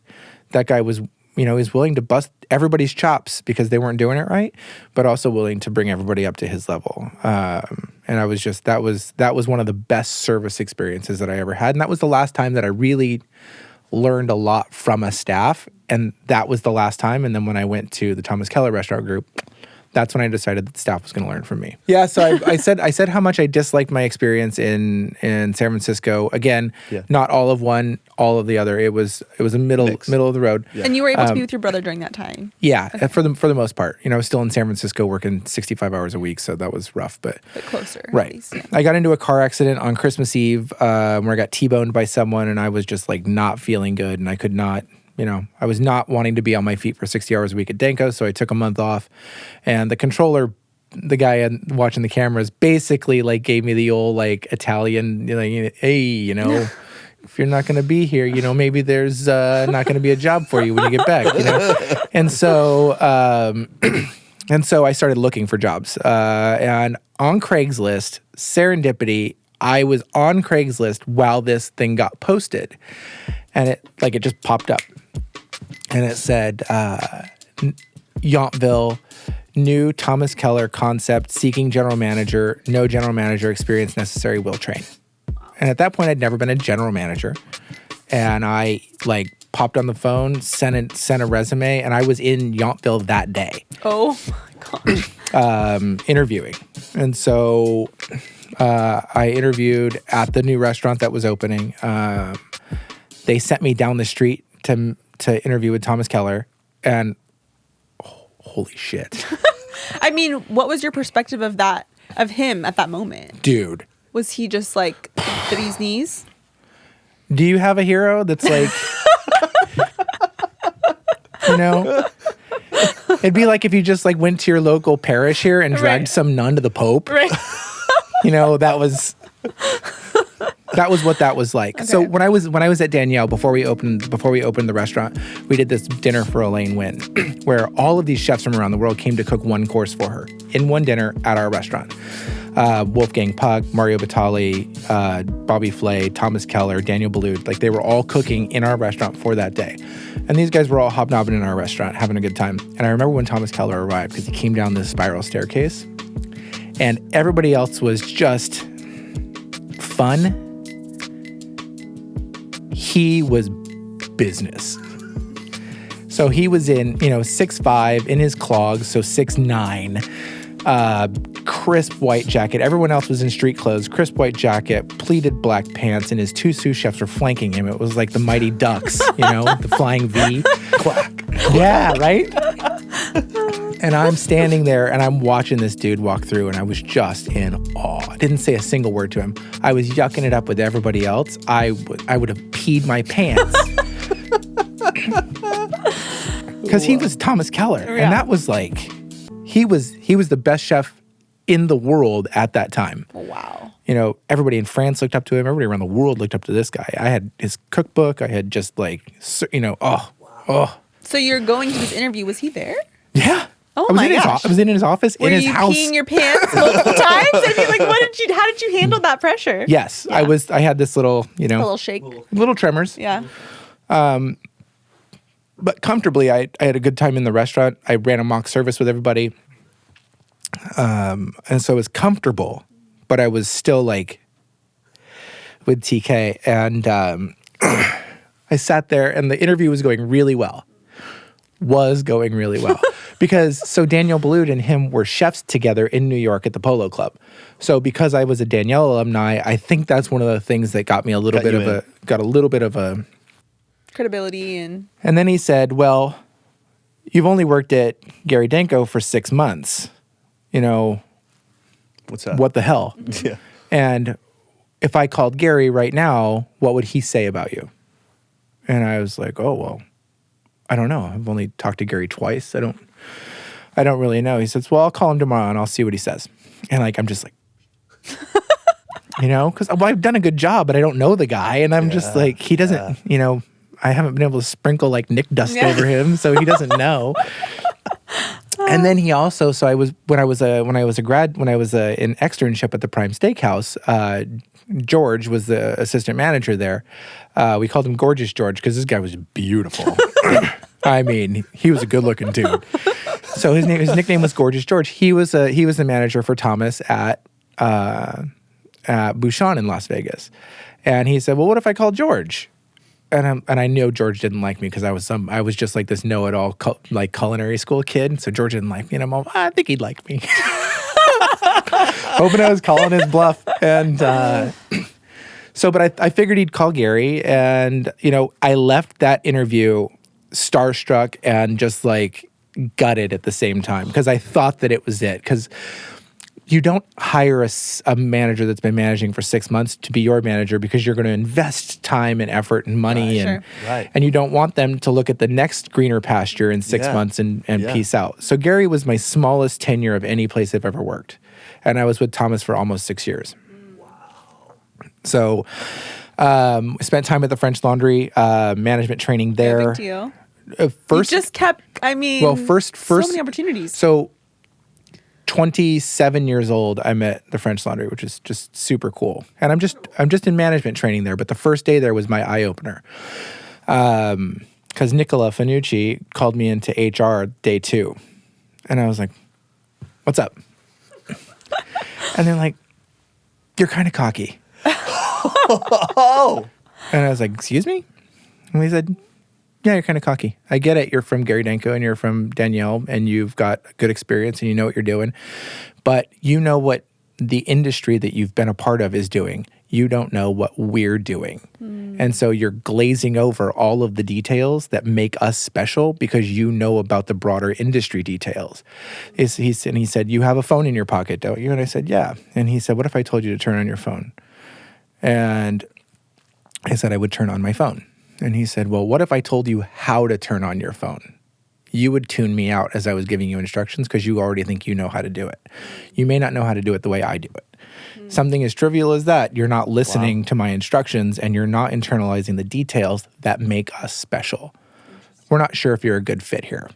that guy was, he was willing to bust everybody's chops because they weren't doing it right, but also willing to bring everybody up to his level. And I was just, that was one of the best service experiences that I ever had. And that was the last time that I really learned a lot from a staff. And that was the last time. And then when I went to the Thomas Keller restaurant group, that's when I decided that the staff was going to learn from me. Yeah, so I said how much I disliked my experience in San Francisco. Again, not all of one, all of the other. It was a middle of the road. Yeah. And you were able to be with your brother during that time. Yeah, okay. for the most part. I was still in San Francisco working 65 hours a week, so that was rough. But closer, right? At least, yeah. I got into a car accident on Christmas Eve where I got T-boned by someone, and I was just like not feeling good, and I could not. I was not wanting to be on my feet for 60 hours a week at Denko, so I took a month off. And the controller, the guy watching the cameras, basically gave me the old Italian, hey, if you're not going to be here, maybe there's not going to be a job for you when you get back, And so, I started looking for jobs. And on Craigslist, serendipity, I was on Craigslist while this thing got posted. And it just popped up. And it said, Yountville, new Thomas Keller concept, seeking general manager, no general manager experience necessary, will train. And at that point, I'd never been a general manager. And I popped on the phone, sent a resume, and I was in Yountville that day. Oh my gosh. Interviewing. And so I interviewed at the new restaurant that was opening. They sent me down the street to interview with Thomas Keller, and holy shit. I mean, what was your perspective of him at that moment? Dude. Was he just to these knees? Do you have a hero that's it'd be like if you just went to your local parish here and dragged some nun to the Pope. Right. That was what that was like. Okay. So when I was at Danielle before we opened the restaurant, we did this dinner for Elaine Wynn, where all of these chefs from around the world came to cook one course for her in one dinner at our restaurant. Wolfgang Puck, Mario Batali, Bobby Flay, Thomas Keller, Daniel Boulud, they were all cooking in our restaurant for that day. And these guys were all hobnobbing in our restaurant, having a good time. And I remember when Thomas Keller arrived, because he came down this spiral staircase, and everybody else was just fun. He was business. So he was in, 6'5", in his clogs, so 6'9", crisp white jacket. Everyone else was in street clothes, crisp white jacket, pleated black pants, and his 2 sous chefs were flanking him. It was like the Mighty Ducks, the flying V. Quack. Yeah, right? And I'm standing there and I'm watching this dude walk through, and I was just in awe. I didn't say a single word to him. I was yucking it up with everybody else. I would have peed my pants. Because he was Thomas Keller. Yeah. And that was he was the best chef in the world at that time. Wow. Everybody in France looked up to him. Everybody around the world looked up to this guy. I had his cookbook. I had just oh. So you're going to this interview. Was he there? Yeah. Oh my gosh. I was in his office, in his house. Were you peeing your pants multiple times? I mean, how did you handle that pressure? Yes. Yeah. I had this little, a little shake. Little tremors. Yeah. But comfortably, I had a good time in the restaurant. I ran a mock service with everybody. And so it was comfortable, but I was still with TK, and I sat there, and the interview was going really well. Because so Danielle Ballou and him were chefs together in New York at the Polo Club. So because I was a Danielle alumni, I think that's one of the things that got me a little bit of a credibility. And then he said, well, you've only worked at Gary Danko for 6 months. You know, what's that? What the hell? Yeah. And if I called Gary right now, what would he say about you? And I was like, oh, well, I don't know. I've only talked to Gary twice. I don't really know. He says, well, I'll call him tomorrow and I'll see what he says. And like, I'm just like, you know, because I've done a good job, but I don't know the guy. And I'm just like, he doesn't, you know, I haven't been able to sprinkle like Nick dust over him, so he doesn't know. And then he also, so when I was an externship at the Prime Steakhouse, George was the assistant manager there. We called him Gorgeous George because this guy was beautiful. I mean, he was a good-looking dude. So his nickname was Gorgeous George. He was the manager for Thomas at Bouchon in Las Vegas, and he said, "Well, what if I call George?" And I knew George didn't like me because I was just like this know-it-all culinary school kid. So George didn't like me, and I'm all, I think he'd like me. Hoping I was calling his bluff, and but I figured he'd call Gary, and you know, I left that interview starstruck and just like gutted at the same time because I thought that it was it. Because you don't hire a manager that's been managing for 6 months to be your manager because you're going to invest time and effort and money, and you don't want them to look at the next greener pasture in 6 months and peace out. So Gary was my smallest tenure of any place I've ever worked, and I was with Thomas for almost 6 years. Wow! So spent time at the French Laundry, management training there. Big deal. First, you just kept. I mean, first, so many opportunities. So. 27 years old, I met the French Laundry, which is just super cool. And I'm just in management training there. But the first day there was my eye opener, because Nicola Fanucci called me into HR day 2, and I was like, "What's up?" And they're like, "You're kind of cocky." Oh. And I was like, "Excuse me?" And he said, "Yeah, you're kind of cocky. I get it. You're from Gary Danko and you're from Danielle and you've got good experience and you know what you're doing. But you know what the industry that you've been a part of is doing. You don't know what we're doing. And so you're glazing over all of the details that make us special because you know about the broader industry details." And he said, "You have a phone in your pocket, don't you?" And I said, "Yeah." And he said, "What if I told you to turn on your phone?" And I said, "I would turn on my phone." And he said, "Well, what if I told you how to turn on your phone? You would tune me out as I was giving you instructions because you already think you know how to do it. You may not know how to do it the way I do it." Something as trivial as that, you're not listening to my instructions and you're not internalizing the details that make us special. We're not sure if you're a good fit here.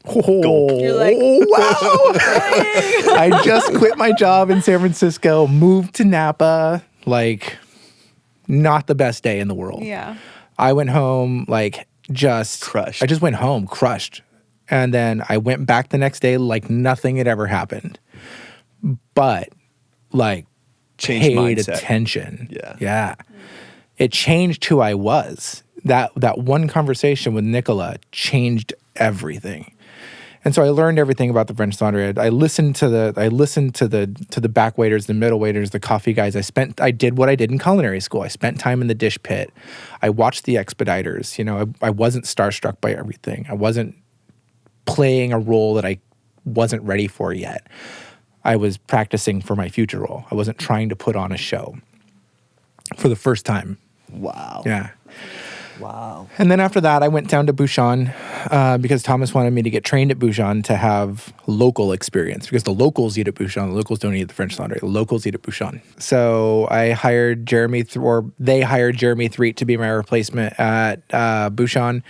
You're like, wow. I just quit my job in San Francisco, moved to Napa, like... not the best day in the world. Yeah. I went home like just crushed. I just went home crushed. And then I went back the next day like nothing had ever happened. But like changed paid mindset. Attention. Yeah. Yeah. It changed who I was. That one conversation with Nicola changed everything. And so I learned everything about the French Laundry. I listened to the back waiters, the middle waiters, the coffee guys. I did what I did in culinary school. I spent time in the dish pit. I watched the expediters. You know, I wasn't starstruck by everything. I wasn't playing a role that I wasn't ready for yet. I was practicing for my future role. I wasn't trying to put on a show for the first time. Wow. Yeah. Wow. And then after that, I went down to Bouchon because Thomas wanted me to get trained at Bouchon to have local experience because the locals eat at Bouchon. The locals don't eat at the French Laundry. The locals eat at Bouchon. So I hired they hired Jeremy Threet to be my replacement at Bouchon.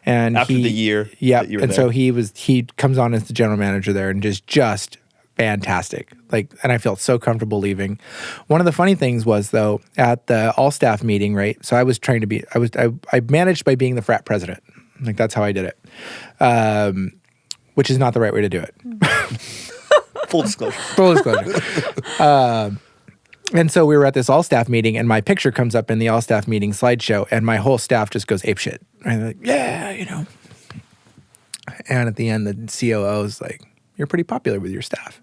And after the year yeah. that you were And there. so he comes on as the general manager there and just fantastic. And I felt so comfortable leaving. One of the funny things was though, at the all staff meeting, right? So I was trying to be, I managed by being the frat president. Like that's how I did it. Which is not the right way to do it. Full disclosure. Full disclosure. And so we were at this all-staff meeting, and my picture comes up in the all-staff meeting slideshow, and my whole staff just goes apeshit. And they're like, yeah, you know. And at the end, the COO is like, you're pretty popular with your staff.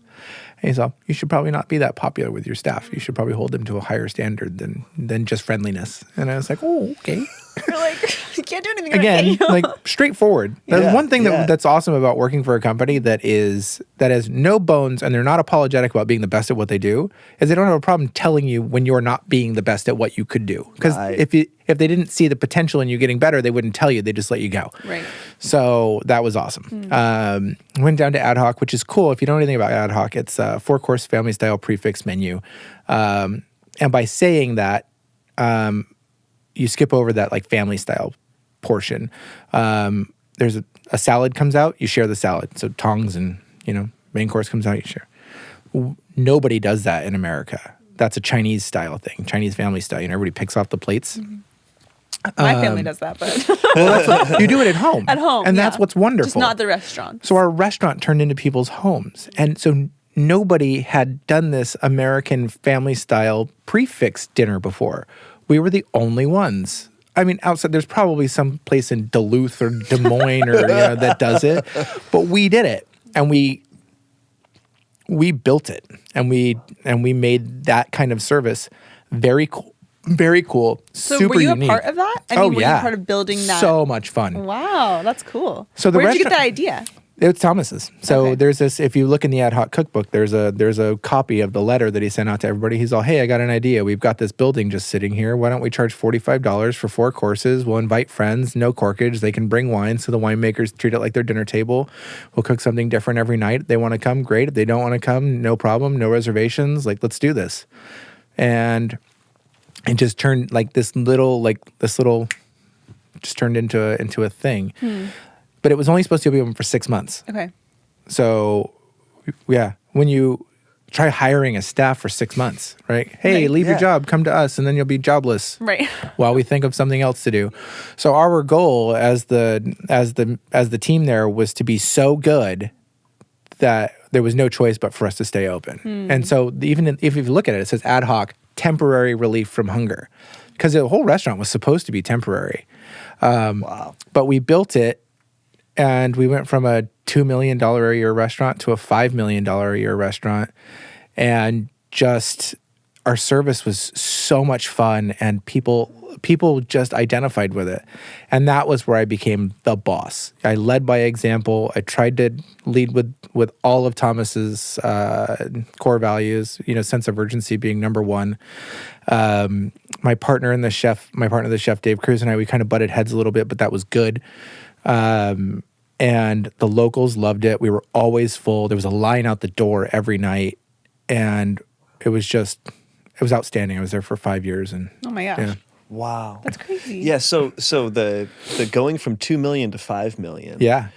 And he's all, you should probably not be that popular with your staff. You should probably hold them to a higher standard than just friendliness. And I was like, oh, okay. You're like, you can't do anything Again, right. like straightforward. There's one thing that's awesome about working for a company that has no bones and they're not apologetic about being the best at what they do, is they don't have a problem telling you when you're not being the best at what you could do. Because if they didn't see the potential in you getting better, they wouldn't tell you. They just let you go. Right. So that was awesome. Went down to Ad Hoc, which is cool. If you know anything about Ad Hoc, it's a 4-course family style prefix menu. And by saying that, you skip over that like family style portion. There's a salad comes out, you share the salad. So tongs and, main course comes out, you share. Nobody does that in America. That's a Chinese style thing, Chinese family style. Everybody picks off the plates. Mm-hmm. My family does that, but well, you do it at home. At home, and that's what's wonderful. Just not the restaurant. So our restaurant turned into people's homes, and so nobody had done this American family style prefix dinner before. We were the only ones. I mean, outside there's probably some place in Duluth or Des Moines or that does it, but we did it, and we built it, and we made that kind of service very cool. Very cool. So super were you unique. A part of that? I mean, were you part of building that? So much fun. Wow, that's cool. So where did you get that idea? It's Thomas's. So there's this, if you look in the Ad Hoc cookbook, there's a copy of the letter that he sent out to everybody. He's all, hey, I got an idea. We've got this building just sitting here. Why don't we charge $45 for 4 courses? We'll invite friends, no corkage. They can bring wine, so the winemakers treat it like their dinner table. We'll cook something different every night. If they want to come, great. If they don't want to come, no problem. No reservations. Like, let's do this. And it just turned just turned into a thing. But it was only supposed to be open for 6 months. Okay. So, yeah, when you try hiring a staff for 6 months, right? Hey, leave your job, come to us, and then you'll be jobless. Right. While we think of something else to do. So our goal as the team there was to be so good that there was no choice but for us to stay open. And so even if you look at it, it says Ad Hoc, temporary relief from hunger, because the whole restaurant was supposed to be temporary. Wow. But we built it, and we went from a $2 million a year restaurant to a $5 million a year restaurant. And just our service was so much fun, and people just identified with it. And that was where I became the boss. I led by example. I tried to lead with all of Thomas's core values, sense of urgency being number one. My partner, the chef, Dave Cruz, and I, we kind of butted heads a little bit, but that was good. And the locals loved it. We were always full. There was a line out the door every night, and it was outstanding. I was there for 5 years, and oh my gosh. Yeah. Wow. That's crazy. Yeah, so the going from 2 million to 5 million. Yeah.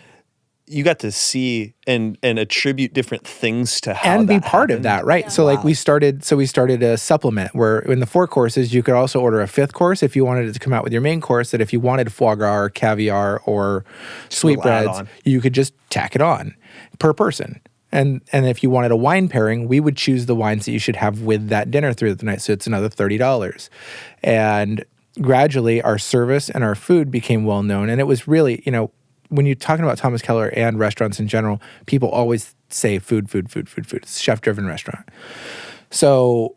You got to see and attribute different things to how and be that part happened. of that, right? Yeah. So we started a supplement where in the 4 courses you could also order a 5th course if you wanted it to come out with your main course. That if you wanted foie gras or caviar or sweetbreads, you could just tack it on per person. And if you wanted a wine pairing, we would choose the wines that you should have with that dinner through the night. So it's another $30. And gradually our service and our food became well known. And it was really, when you're talking about Thomas Keller and restaurants in general, people always say food. It's a chef-driven restaurant. So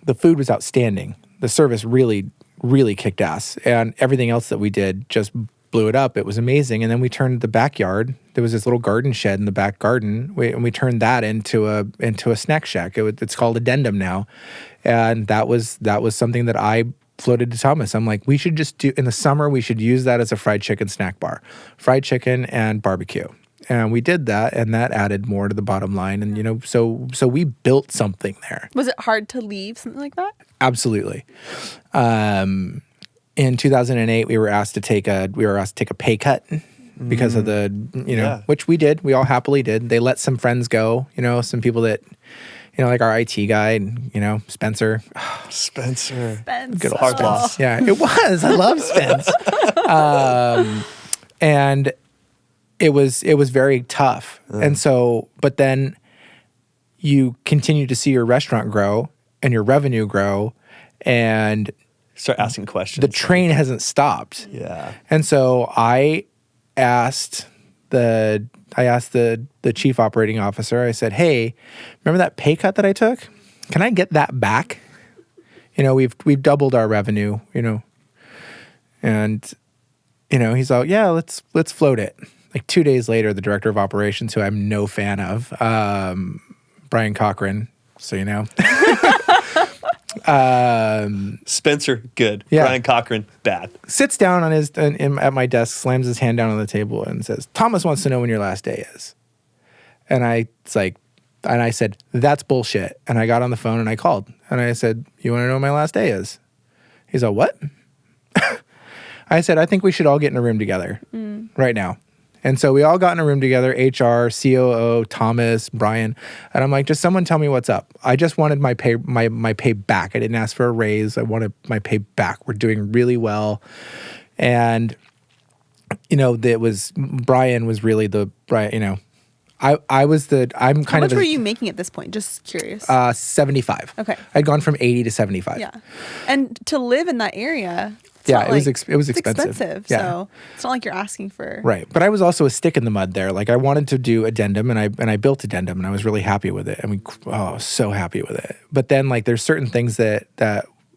the food was outstanding. The service really, really kicked ass. And everything else that we did just blew it up. It was amazing. And then we turned the backyard. There was this little garden shed in the back garden, and we turned that into a snack shack. It's called Addendum now. And that was something that I floated to Thomas. I'm like, we should just do, in the summer, we should use that as a fried chicken snack bar. Fried chicken and barbecue. And we did that, and that added more to the bottom line. And, so we built something there. Was it hard to leave something like that? Absolutely. In 2008, we were asked to take a pay cut because of the, which we did. We all happily did. They let some friends go, some people that, like our IT guy, Spencer. Spencer. Good old Spence. Yeah, it was. I love Spence. And it was very tough. And so, but then you continue to see your restaurant grow, and your revenue grow, and start asking questions. The train hasn't stopped. Yeah. And so I asked the chief operating officer, I said, hey, remember that pay cut that I took? Can I get that back? We've doubled our revenue, and, he's all, yeah, let's float it. Like 2 days later, the director of operations, who I'm no fan of, Brian Cochran, so you know. Spencer, good. Yeah. Brian Cochran, bad. Sits down on at my desk, slams his hand down on the table, and says, "Thomas wants to know when your last day is." And I said, "That's bullshit." And I got on the phone and I called and I said, "You want to know when my last day is?" He's all, "What?" I said, "I think we should all get in a room together right now." And so we all got in a room together, HR, COO, Thomas, Brian. And I'm like, just someone tell me what's up. I just wanted my pay back. I didn't ask for a raise. I wanted my pay back. We're doing really well. And, Brian was really I'm How kind much of. were you making at this point? Just curious. 75. Okay. I'd gone from 80 to 75. Yeah. And to live in that area. Yeah, it was expensive. It's expensive, Yeah. so it's not like you're asking for. Right, but I was also a stick in the mud there. Like I wanted to do Addendum, and I built Addendum, and I was really happy with it. So happy with it. But then there's certain things that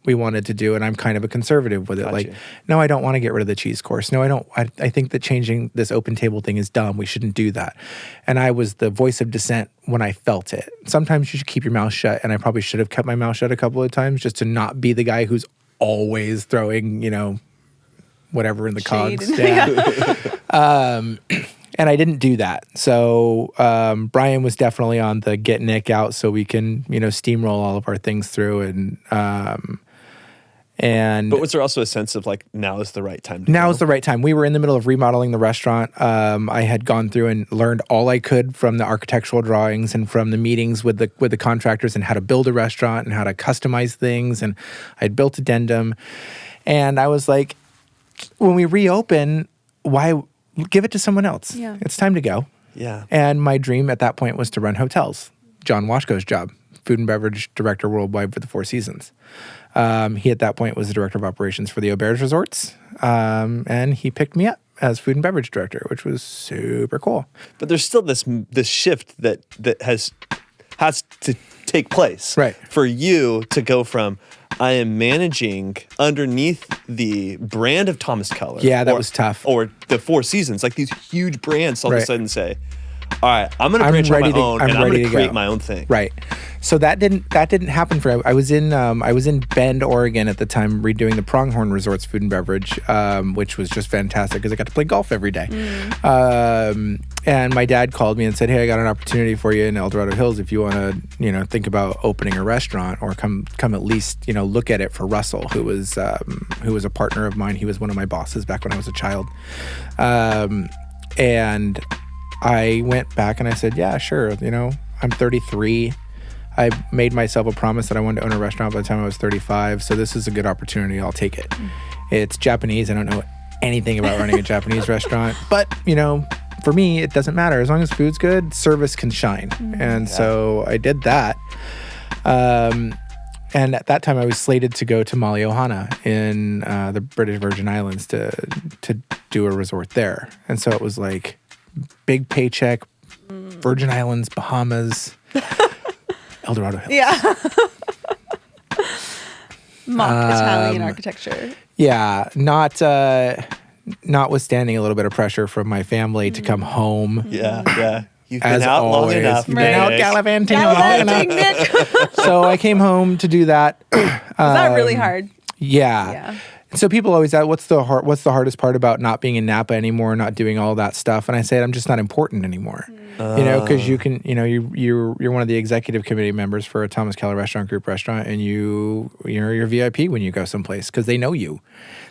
we wanted to do, and I'm kind of a conservative with it. Gotcha. Like, no, I don't want to get rid of the cheese course. No, I don't. I think that changing this open table thing is dumb. We shouldn't do that. And I was the voice of dissent when I felt it. Sometimes you should keep your mouth shut, and I probably should have kept my mouth shut a couple of times just to not be the guy who's always throwing, whatever in the Shade. cogs. And I didn't do that. So Brian was definitely on the get Nick out so we can, steamroll all of our things through. But was there also a sense of now is the right time to now go? is the right time. We were in the middle of remodeling the restaurant. I had gone through and learned all I could from the architectural drawings and from the meetings with the contractors and how to build a restaurant and how to customize things. And I'd built Addendum. And I was like, when we reopen, why give it to someone else? Yeah. It's time to go. Yeah. And my dream at that point was to run hotels. John Washko's job, food and beverage director worldwide for the Four Seasons. He at that point was the director of operations for the Auberge Resorts. And he picked me up as food and beverage director, which was super cool. But there's still this shift that has to take place. Right. For you to go from I am managing underneath the brand of Thomas Keller. Yeah, that was tough. Or the Four Seasons, these huge brands all of a Right. sudden say, all right, I'm going to branch on my own and I'm going to create my own thing. Right. So that didn't happen for. I was in Bend, Oregon at the time, redoing the Pronghorn Resorts food and beverage, which was just fantastic because I got to play golf every day. And my dad called me and said, "Hey, I got an opportunity for you in El Dorado Hills. If you want to, think about opening a restaurant or come at least, look at it for Russell, who was a partner of mine. He was one of my bosses back when I was a child." And I went back and I said, "Yeah, sure. I'm 33. I made myself a promise that I wanted to own a restaurant by the time I was 35. So this is a good opportunity. I'll take it." It's Japanese. I don't know anything about running a Japanese restaurant, but for me, it doesn't matter. As long as food's good, service can shine. And so I did that. And at that time, I was slated to go to Maliohana in the British Virgin Islands to do a resort there. And so it was like big paycheck, Virgin Islands, Bahamas, El Dorado Hills. Yeah. Mock Italian architecture. Yeah, notwithstanding a little bit of pressure from my family to come home. Yeah. You've been As out always, long enough. you've been out Nick. gallivanting long enough. Nick. So I came home to do that. Was that really hard? Yeah. Yeah. So people always ask, what's the hardest part about not being in Napa anymore, not doing all that stuff? And I said, I'm just not important anymore. Because you can, you're one of the executive committee members for a Thomas Keller Restaurant Group restaurant, and you're VIP when you go someplace because they know you.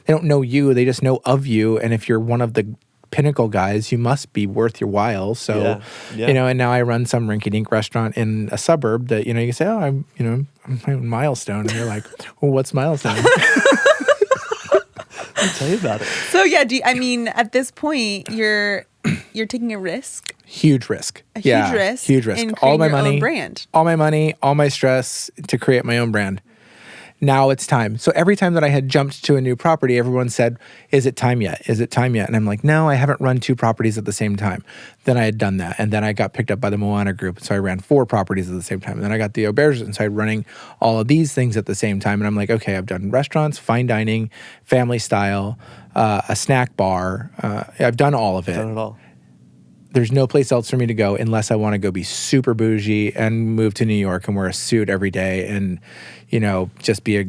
They don't know you; they just know of you. And if you're one of the pinnacle guys, you must be worth your while. So, Yeah. and now I run some rinky-dink restaurant in a suburb that you can say, oh, I'm in Milestone, and you're like, well, what's Milestone? I'll tell you about it. So yeah, at this point, you're taking a risk. Huge risk. Huge risk. Huge risk. In All my creating your money, own brand. all my money, all my stress to create my own brand. Now it's time. So every time that I had jumped to a new property, everyone said, is it time yet? Is it time yet? And I'm like, no, I haven't run 2 properties at the same time. Then I had done that. And then I got picked up by the Moana group. So I ran 4 properties at the same time. And then I got the Auberges and started running all of these things at the same time. And I'm like, okay, I've done restaurants, fine dining, family style, a snack bar. I've done all of it. Done it all. There's no place else for me to go unless I want to go be super bougie and move to New York and wear a suit every day and, just be a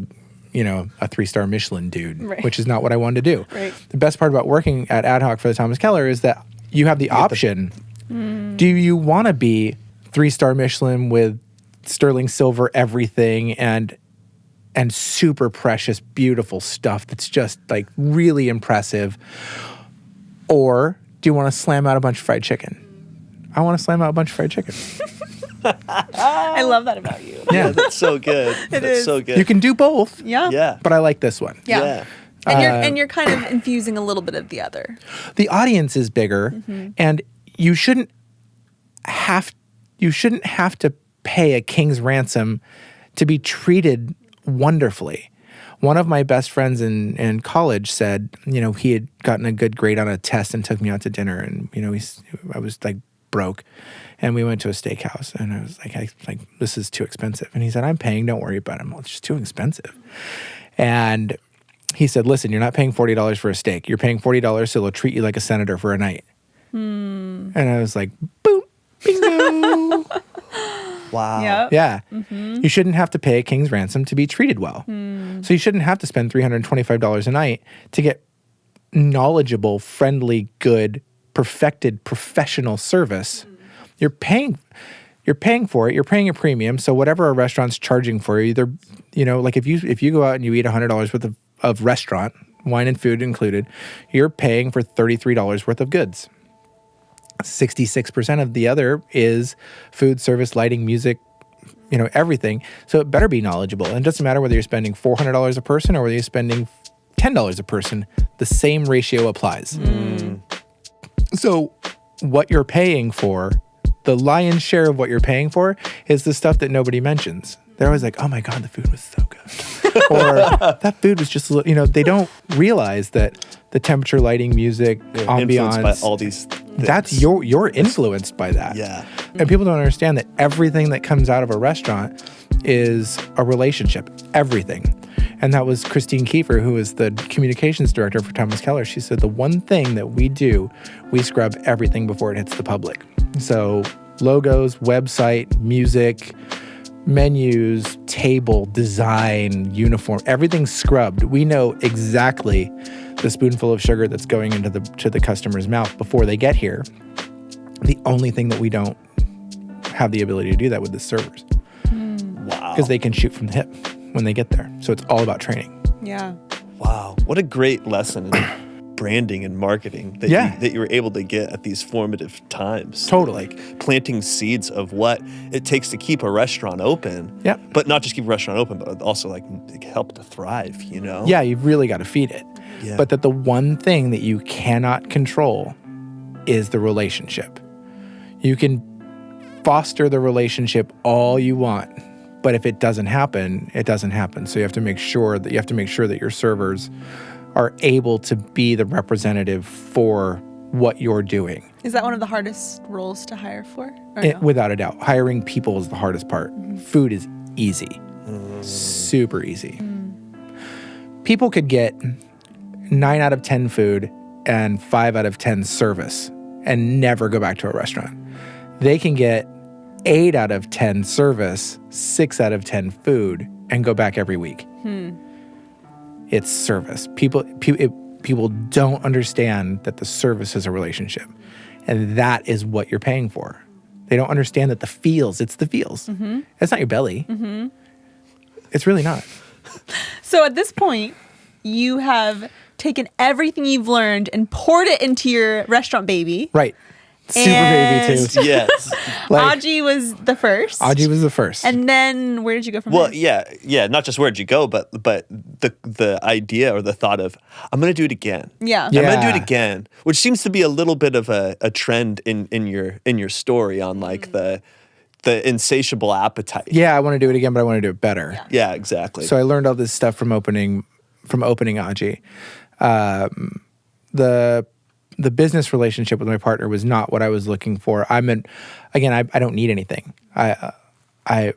3-star Michelin dude, right. which is not what I wanted to do. Right. The best part about working at Ad Hoc for the Thomas Keller is that you have the option. Do you want to be 3-star Michelin with sterling silver everything and super precious, beautiful stuff that's just like really impressive? Or do you want to slam out a bunch of fried chicken? I want to slam out a bunch of fried chicken. I love that about you. Yeah. That's so good. is. So good. You can do both. Yeah. Yeah. But I like this one. Yeah. And you're kind of infusing a little bit of the other. The audience is bigger, and you shouldn't have to pay a king's ransom to be treated wonderfully. One of my best friends in college said, he had gotten a good grade on a test and took me out to dinner, and I was like broke, and we went to a steakhouse, and I was like, this is too expensive, and he said, I'm paying, don't worry about it. I'm like, it's just too expensive, and he said, listen, you're not paying $40 for a steak. You're paying $40 so they'll treat you like a senator for a night. And I was like, boom, bingo. Wow. Yep. Yeah. You shouldn't have to pay a king's ransom to be treated well. So you shouldn't have to spend $325 a night to get knowledgeable, friendly, good, perfected, professional service. You're paying for it. You're paying a premium. So whatever a restaurant's charging for you, either, like if you go out and you eat $100 worth of restaurant, wine and food included, you're paying for $33 worth of goods. 66% of the other is food, service, lighting, music, everything. So it better be knowledgeable. And it doesn't matter whether you're spending $400 a person or whether you're spending $10 a person, the same ratio applies. So what you're paying for, the lion's share of what you're paying for is the stuff that nobody mentions. They're always like, oh my God, the food was so good. Or that food was just a little, they don't realize that the temperature, lighting, music, ambiance. Influenced by all these things. That's you're influenced by that. Yeah. And people don't understand that everything that comes out of a restaurant is a relationship. Everything. And that was Christine Kiefer, who is the communications director for Thomas Keller. She said the one thing that we do, we scrub everything before it hits the public. So logos, website, music, menus, table, design, uniform, everything's scrubbed. We know exactly the spoonful of sugar that's going into the customer's mouth before they get here. The only thing that we don't have the ability to do that with the servers. Wow. Because they can shoot from the hip when they get there. So it's all about training. Yeah. Wow. What a great lesson in branding and marketing that you were able to get at these formative times. Totally. Like planting seeds of what it takes to keep a restaurant open. Yep. But not just keep a restaurant open, but also like help to thrive, Yeah, you've really got to feed it. Yeah. But that the one thing that you cannot control is the relationship. You can foster the relationship all you want, but if it doesn't happen, it doesn't happen. So you have to make sure that your servers are able to be the representative for what you're doing. Is that one of the hardest roles to hire for? Or no? Without a doubt. Hiring people is the hardest part. Food is easy. Super easy. People could get 9 out of 10 food and 5 out of 10 service and never go back to a restaurant. They can get 8 out of 10 service, 6 out of 10 food, and go back every week. It's service. People don't understand that the service is a relationship, and that is what you're paying for. They don't understand that it's the feels. It's not your belly. It's really not. So at this point, you have taken everything you've learned and poured it into your restaurant baby. Right. Super baby too. Yes. Like, Aji was the first. Aji was the first. And then where did you go from Well, there? yeah. Not just where'd you go, but the idea or the thought of I'm going to do it again. Yeah. I'm going to do Yeah. it again, which seems to be a little bit of a trend in your story on like the insatiable appetite. Yeah, I want to do it again, but I want to do it better. Yeah, exactly. So I learned all this stuff from opening Aji. The business relationship with my partner was not what I was looking for. I don't need anything. I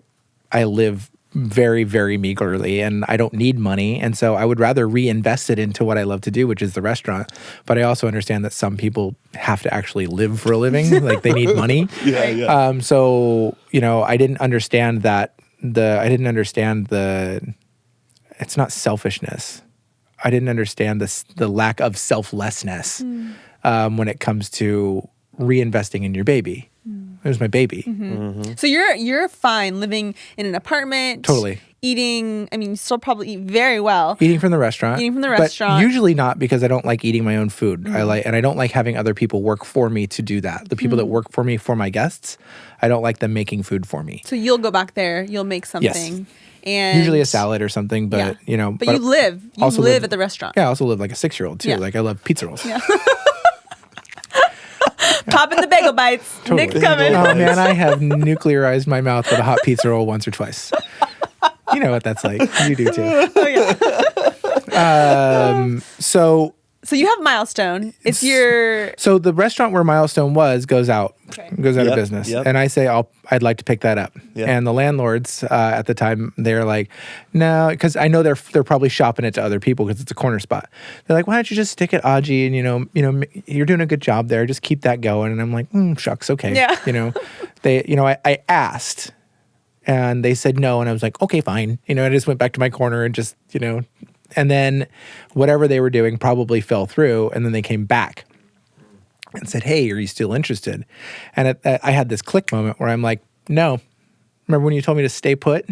live very, very meagerly, and I don't need money. And so I would rather reinvest it into what I love to do, which is the restaurant. But I also understand that some people have to actually live for a living, like they need money. Yeah. So I didn't understand that it's not selfishness. I didn't understand the lack of selflessness when it comes to reinvesting in your baby. It was my baby. So you're fine living in an apartment. Totally. Eating, I mean, you still probably eat very well. Eating from the restaurant. But usually not, because I don't like eating my own food. I don't like having other people work for me to do that. The people that work for me for my guests, I don't like them making food for me. So you'll go back there, you'll make something. Yes. And Usually a salad or something, but But you live at the restaurant. Yeah, I also live like a 6-year-old too. Yeah. Like I love pizza rolls. Yeah. Popping the bagel bites. Totally. Nick's coming. Oh man, I have nuclearized my mouth with a hot pizza roll once or twice. You know what that's like. You do too. Oh yeah. So you have Milestone. It's your So the restaurant where Milestone goes out of Yep, business, yep. and I say I'd like to pick that up. Yep. And the landlords at the time, they're like, no, because I know they're probably shopping it to other people because it's a corner spot. They're like, why don't you just stick it Aji, and you're doing a good job there. Just keep that going. And I'm like, shucks, okay. Yeah. I asked, and they said no, and I was like, okay, fine. I just went back to my corner and just and then whatever they were doing probably fell through, and then they came back and said, hey, are you still interested? And I had this click moment where I'm like, no. Remember when you told me to stay put?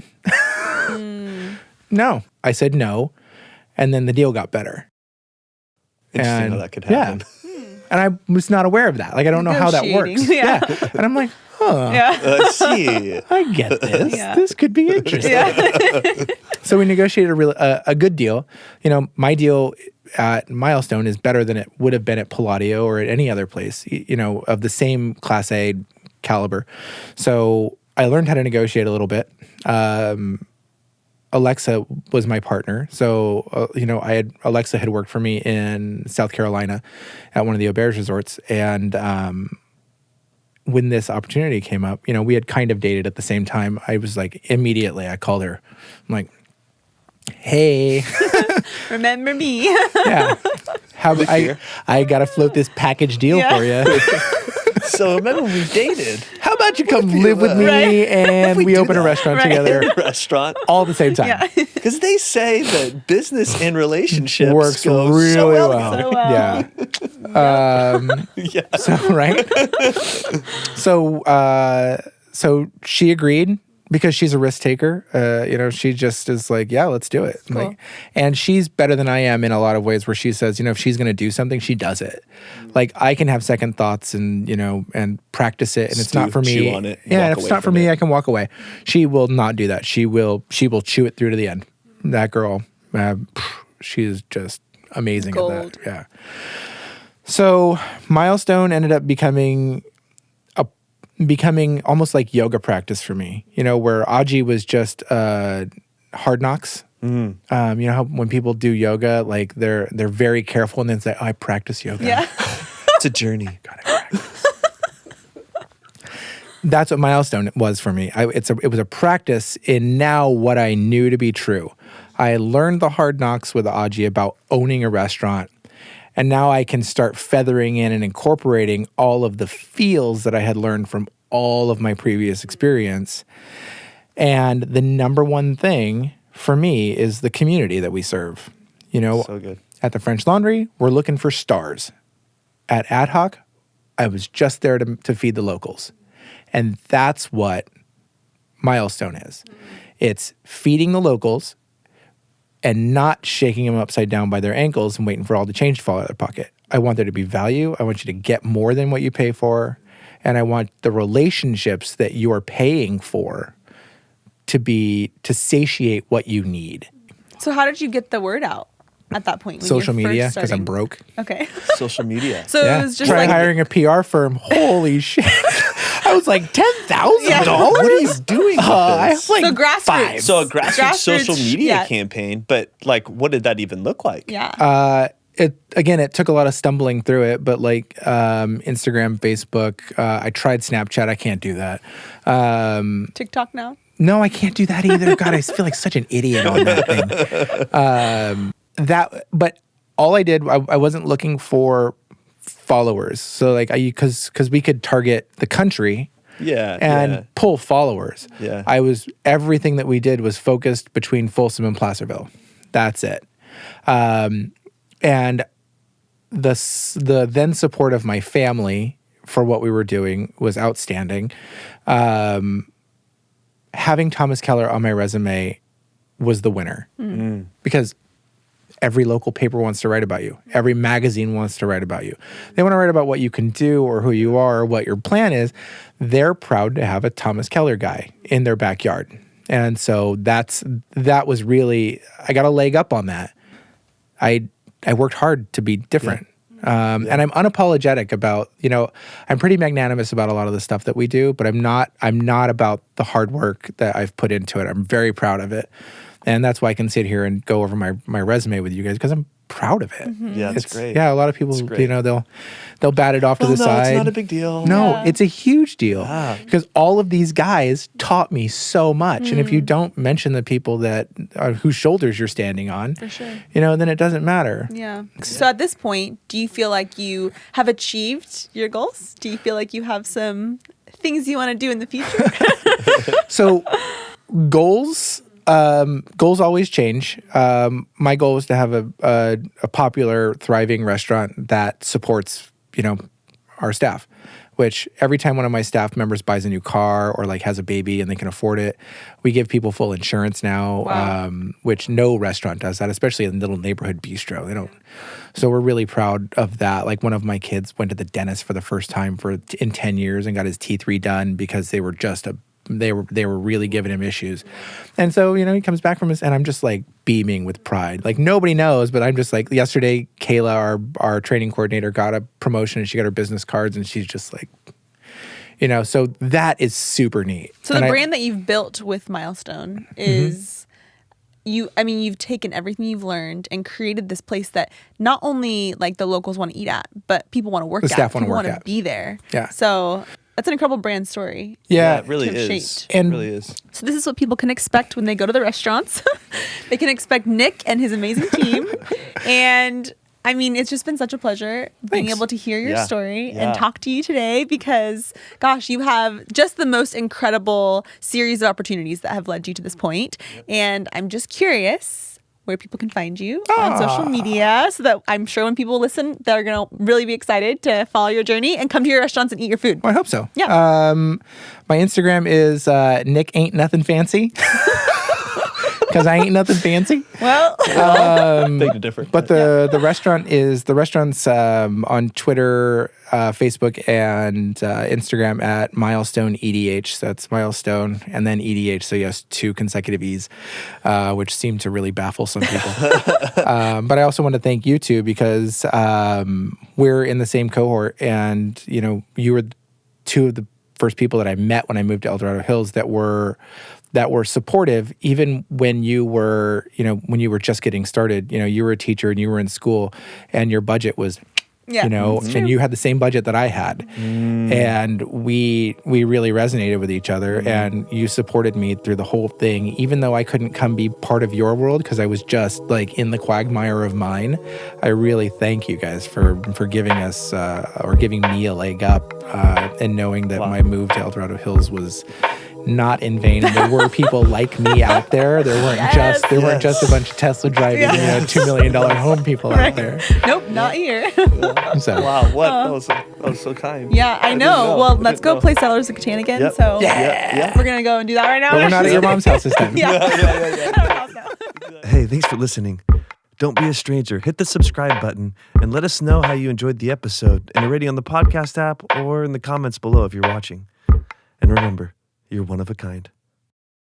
No. I said no. And then the deal got better. Interesting how that could happen. Yeah. And I was not aware of that. Like, I don't know how that works. Yeah. And I'm like, huh. Yeah. See. I get this. Yeah. This could be interesting. Yeah. So we negotiated a good deal. My deal at Milestone is better than it would have been at Palladio or at any other place, of the same Class A caliber. So I learned how to negotiate a little bit. Alexa was my partner. So, Alexa had worked for me in South Carolina at one of the Auberge resorts. And when this opportunity came up, we had kind of dated at the same time. I was like, immediately I called her. I'm like, hey. Remember me. Yeah. I got to float this package deal for you. So remember we dated. How about you come live with me Right. and we open a restaurant Right. together In a restaurant. all at the same time? Yeah. Because they say that business and relationships Works go really so well. well. So well. Yeah. Yeah. So, right? So she agreed because she's a risk taker. She just is like, yeah, let's do it. Cool. And she's better than I am in a lot of ways where she says, if she's going to do something, she does it. Like I can have second thoughts and practice it. And it's not for me. Chew on it, Yeah. walk If it's away not for from me, it. I can walk away. She will not do that. She will chew it through to the end. That girl, she is just amazing Gold. at that. Yeah. So Milestone ended up becoming almost like yoga practice for me, where Aji was just hard knocks. You know how when people do yoga, like they're very careful and then say, oh, I practice yoga. Yeah. It's a journey. Gotta practice. That's what Milestone was for me. It was a practice in now what I knew to be true. I learned the hard knocks with Aji about owning a restaurant. And now I can start feathering in and incorporating all of the feels that I had learned from all of my previous experience. And the number one thing for me is the community that we serve. So good. At the French Laundry, we're looking for stars. At Ad Hoc, I was just there to feed the locals. And that's what Milestone is. It's feeding the locals and not shaking them upside down by their ankles and waiting for all the change to fall out of their pocket. I want there to be value. I want you to get more than what you pay for. and I want the relationships that you are paying for to satiate what you need. So how did you get the word out at that point? Social media, because I'm broke. Okay. Social media. So it was just Try like hiring a PR firm. Holy shit. I was like, $10,000? What are you doing with I this? have like So grassroots. 5. So a grassroots social media yeah. campaign, but like, what did that even look like? Yeah. It took a lot of stumbling through it, but like Instagram, Facebook, I tried Snapchat. I can't do that. TikTok now? No, I can't do that either. God, I feel like such an idiot on that thing. But all I did, I wasn't looking for followers. So like, because we could target the country, and pull followers. Yeah, everything that we did was focused between Folsom and Placerville. That's it. And the then support of my family for what we were doing was outstanding. Having Thomas Keller on my resume was the winner because every local paper wants to write about you. Every magazine wants to write about you. They want to write about what you can do or who you are or what your plan is. They're proud to have a Thomas Keller guy in their backyard. And so that was really, I got a leg up on that. I worked hard to be different. And I'm unapologetic about, I'm pretty magnanimous about a lot of the stuff that we do, but I'm not about the hard work that I've put into it. I'm very proud of it. And that's why I can sit here and go over my resume with you guys because I'm proud of it. Mm-hmm. Yeah, that's great. Yeah, a lot of people, they'll bat it off to the side. It's not a big deal. No, it's a huge deal because all of these guys taught me so much. And if you don't mention the people that whose shoulders you're standing on, For sure. Then it doesn't matter. Yeah. So at this point, do you feel like you have achieved your goals? Do you feel like you have some things you want to do in the future? So goals always change. My goal is to have a popular, thriving restaurant that supports, our staff, which every time one of my staff members buys a new car or like has a baby and they can afford it, we give people full insurance now, which no restaurant does that, especially in little neighborhood bistro. They don't. So we're really proud of that. Like one of my kids went to the dentist for the first time in 10 years and got his teeth redone because they were they were really giving him issues. And so, he comes back from and I'm just like beaming with pride. Like nobody knows, but I'm just like, yesterday, Kayla, our training coordinator, got a promotion and she got her business cards and she's just like, so that is super neat. So the brand that you've built with Milestone is you've taken everything you've learned and created this place that not only like the locals want to eat at, but people want to work at. The staff want to work work at. at. Be there. Yeah. So that's an incredible brand story. Yeah, it really is. Shaped. It really is. So this is what people can expect when they go to the restaurants. They can expect Nick and his amazing team. And it's just been such a pleasure being able to hear your story and talk to you today because, gosh, you have just the most incredible series of opportunities that have led you to this point. And I'm just curious where people can find you on social media so that I'm sure when people listen, they're going to really be excited to follow your journey and come to your restaurants and eat your food. Well, I hope so. Yeah. My Instagram is Nick Ain't Nothing Fancy. Because I ain't nothing fancy. Well, big to differ. But the restaurant's on Twitter, Facebook, and Instagram at Milestone EDH. So that's Milestone and then EDH. So yes, 2 consecutive E's, which seem to really baffle some people. But I also want to thank you two because we're in the same cohort, and you were 2 of the first people that I met when I moved to El Dorado Hills that were supportive, even when you were, when you were just getting started. You were a teacher and you were in school, and your budget was, and you had the same budget that I had, and we really resonated with each other, and you supported me through the whole thing, even though I couldn't come be part of your world because I was just like in the quagmire of mine. I really thank you guys for giving us or giving me a leg up, and knowing that my move to El Dorado Hills was not in vain. And there were people like me out there. There weren't just a bunch of Tesla driving, $2 million home people out there. Nope, not here. So. Wow, what? That was so kind. Yeah, I know. Well, let's go play Settlers of Catan again. Yep. So Yeah. we're gonna go and do that right now. But we're not at your mom's house this time. Yeah. Hey, thanks for listening. Don't be a stranger. Hit the subscribe button and let us know how you enjoyed the episode in a rating on the podcast app or in the comments below if you're watching. And remember, you're one of a kind.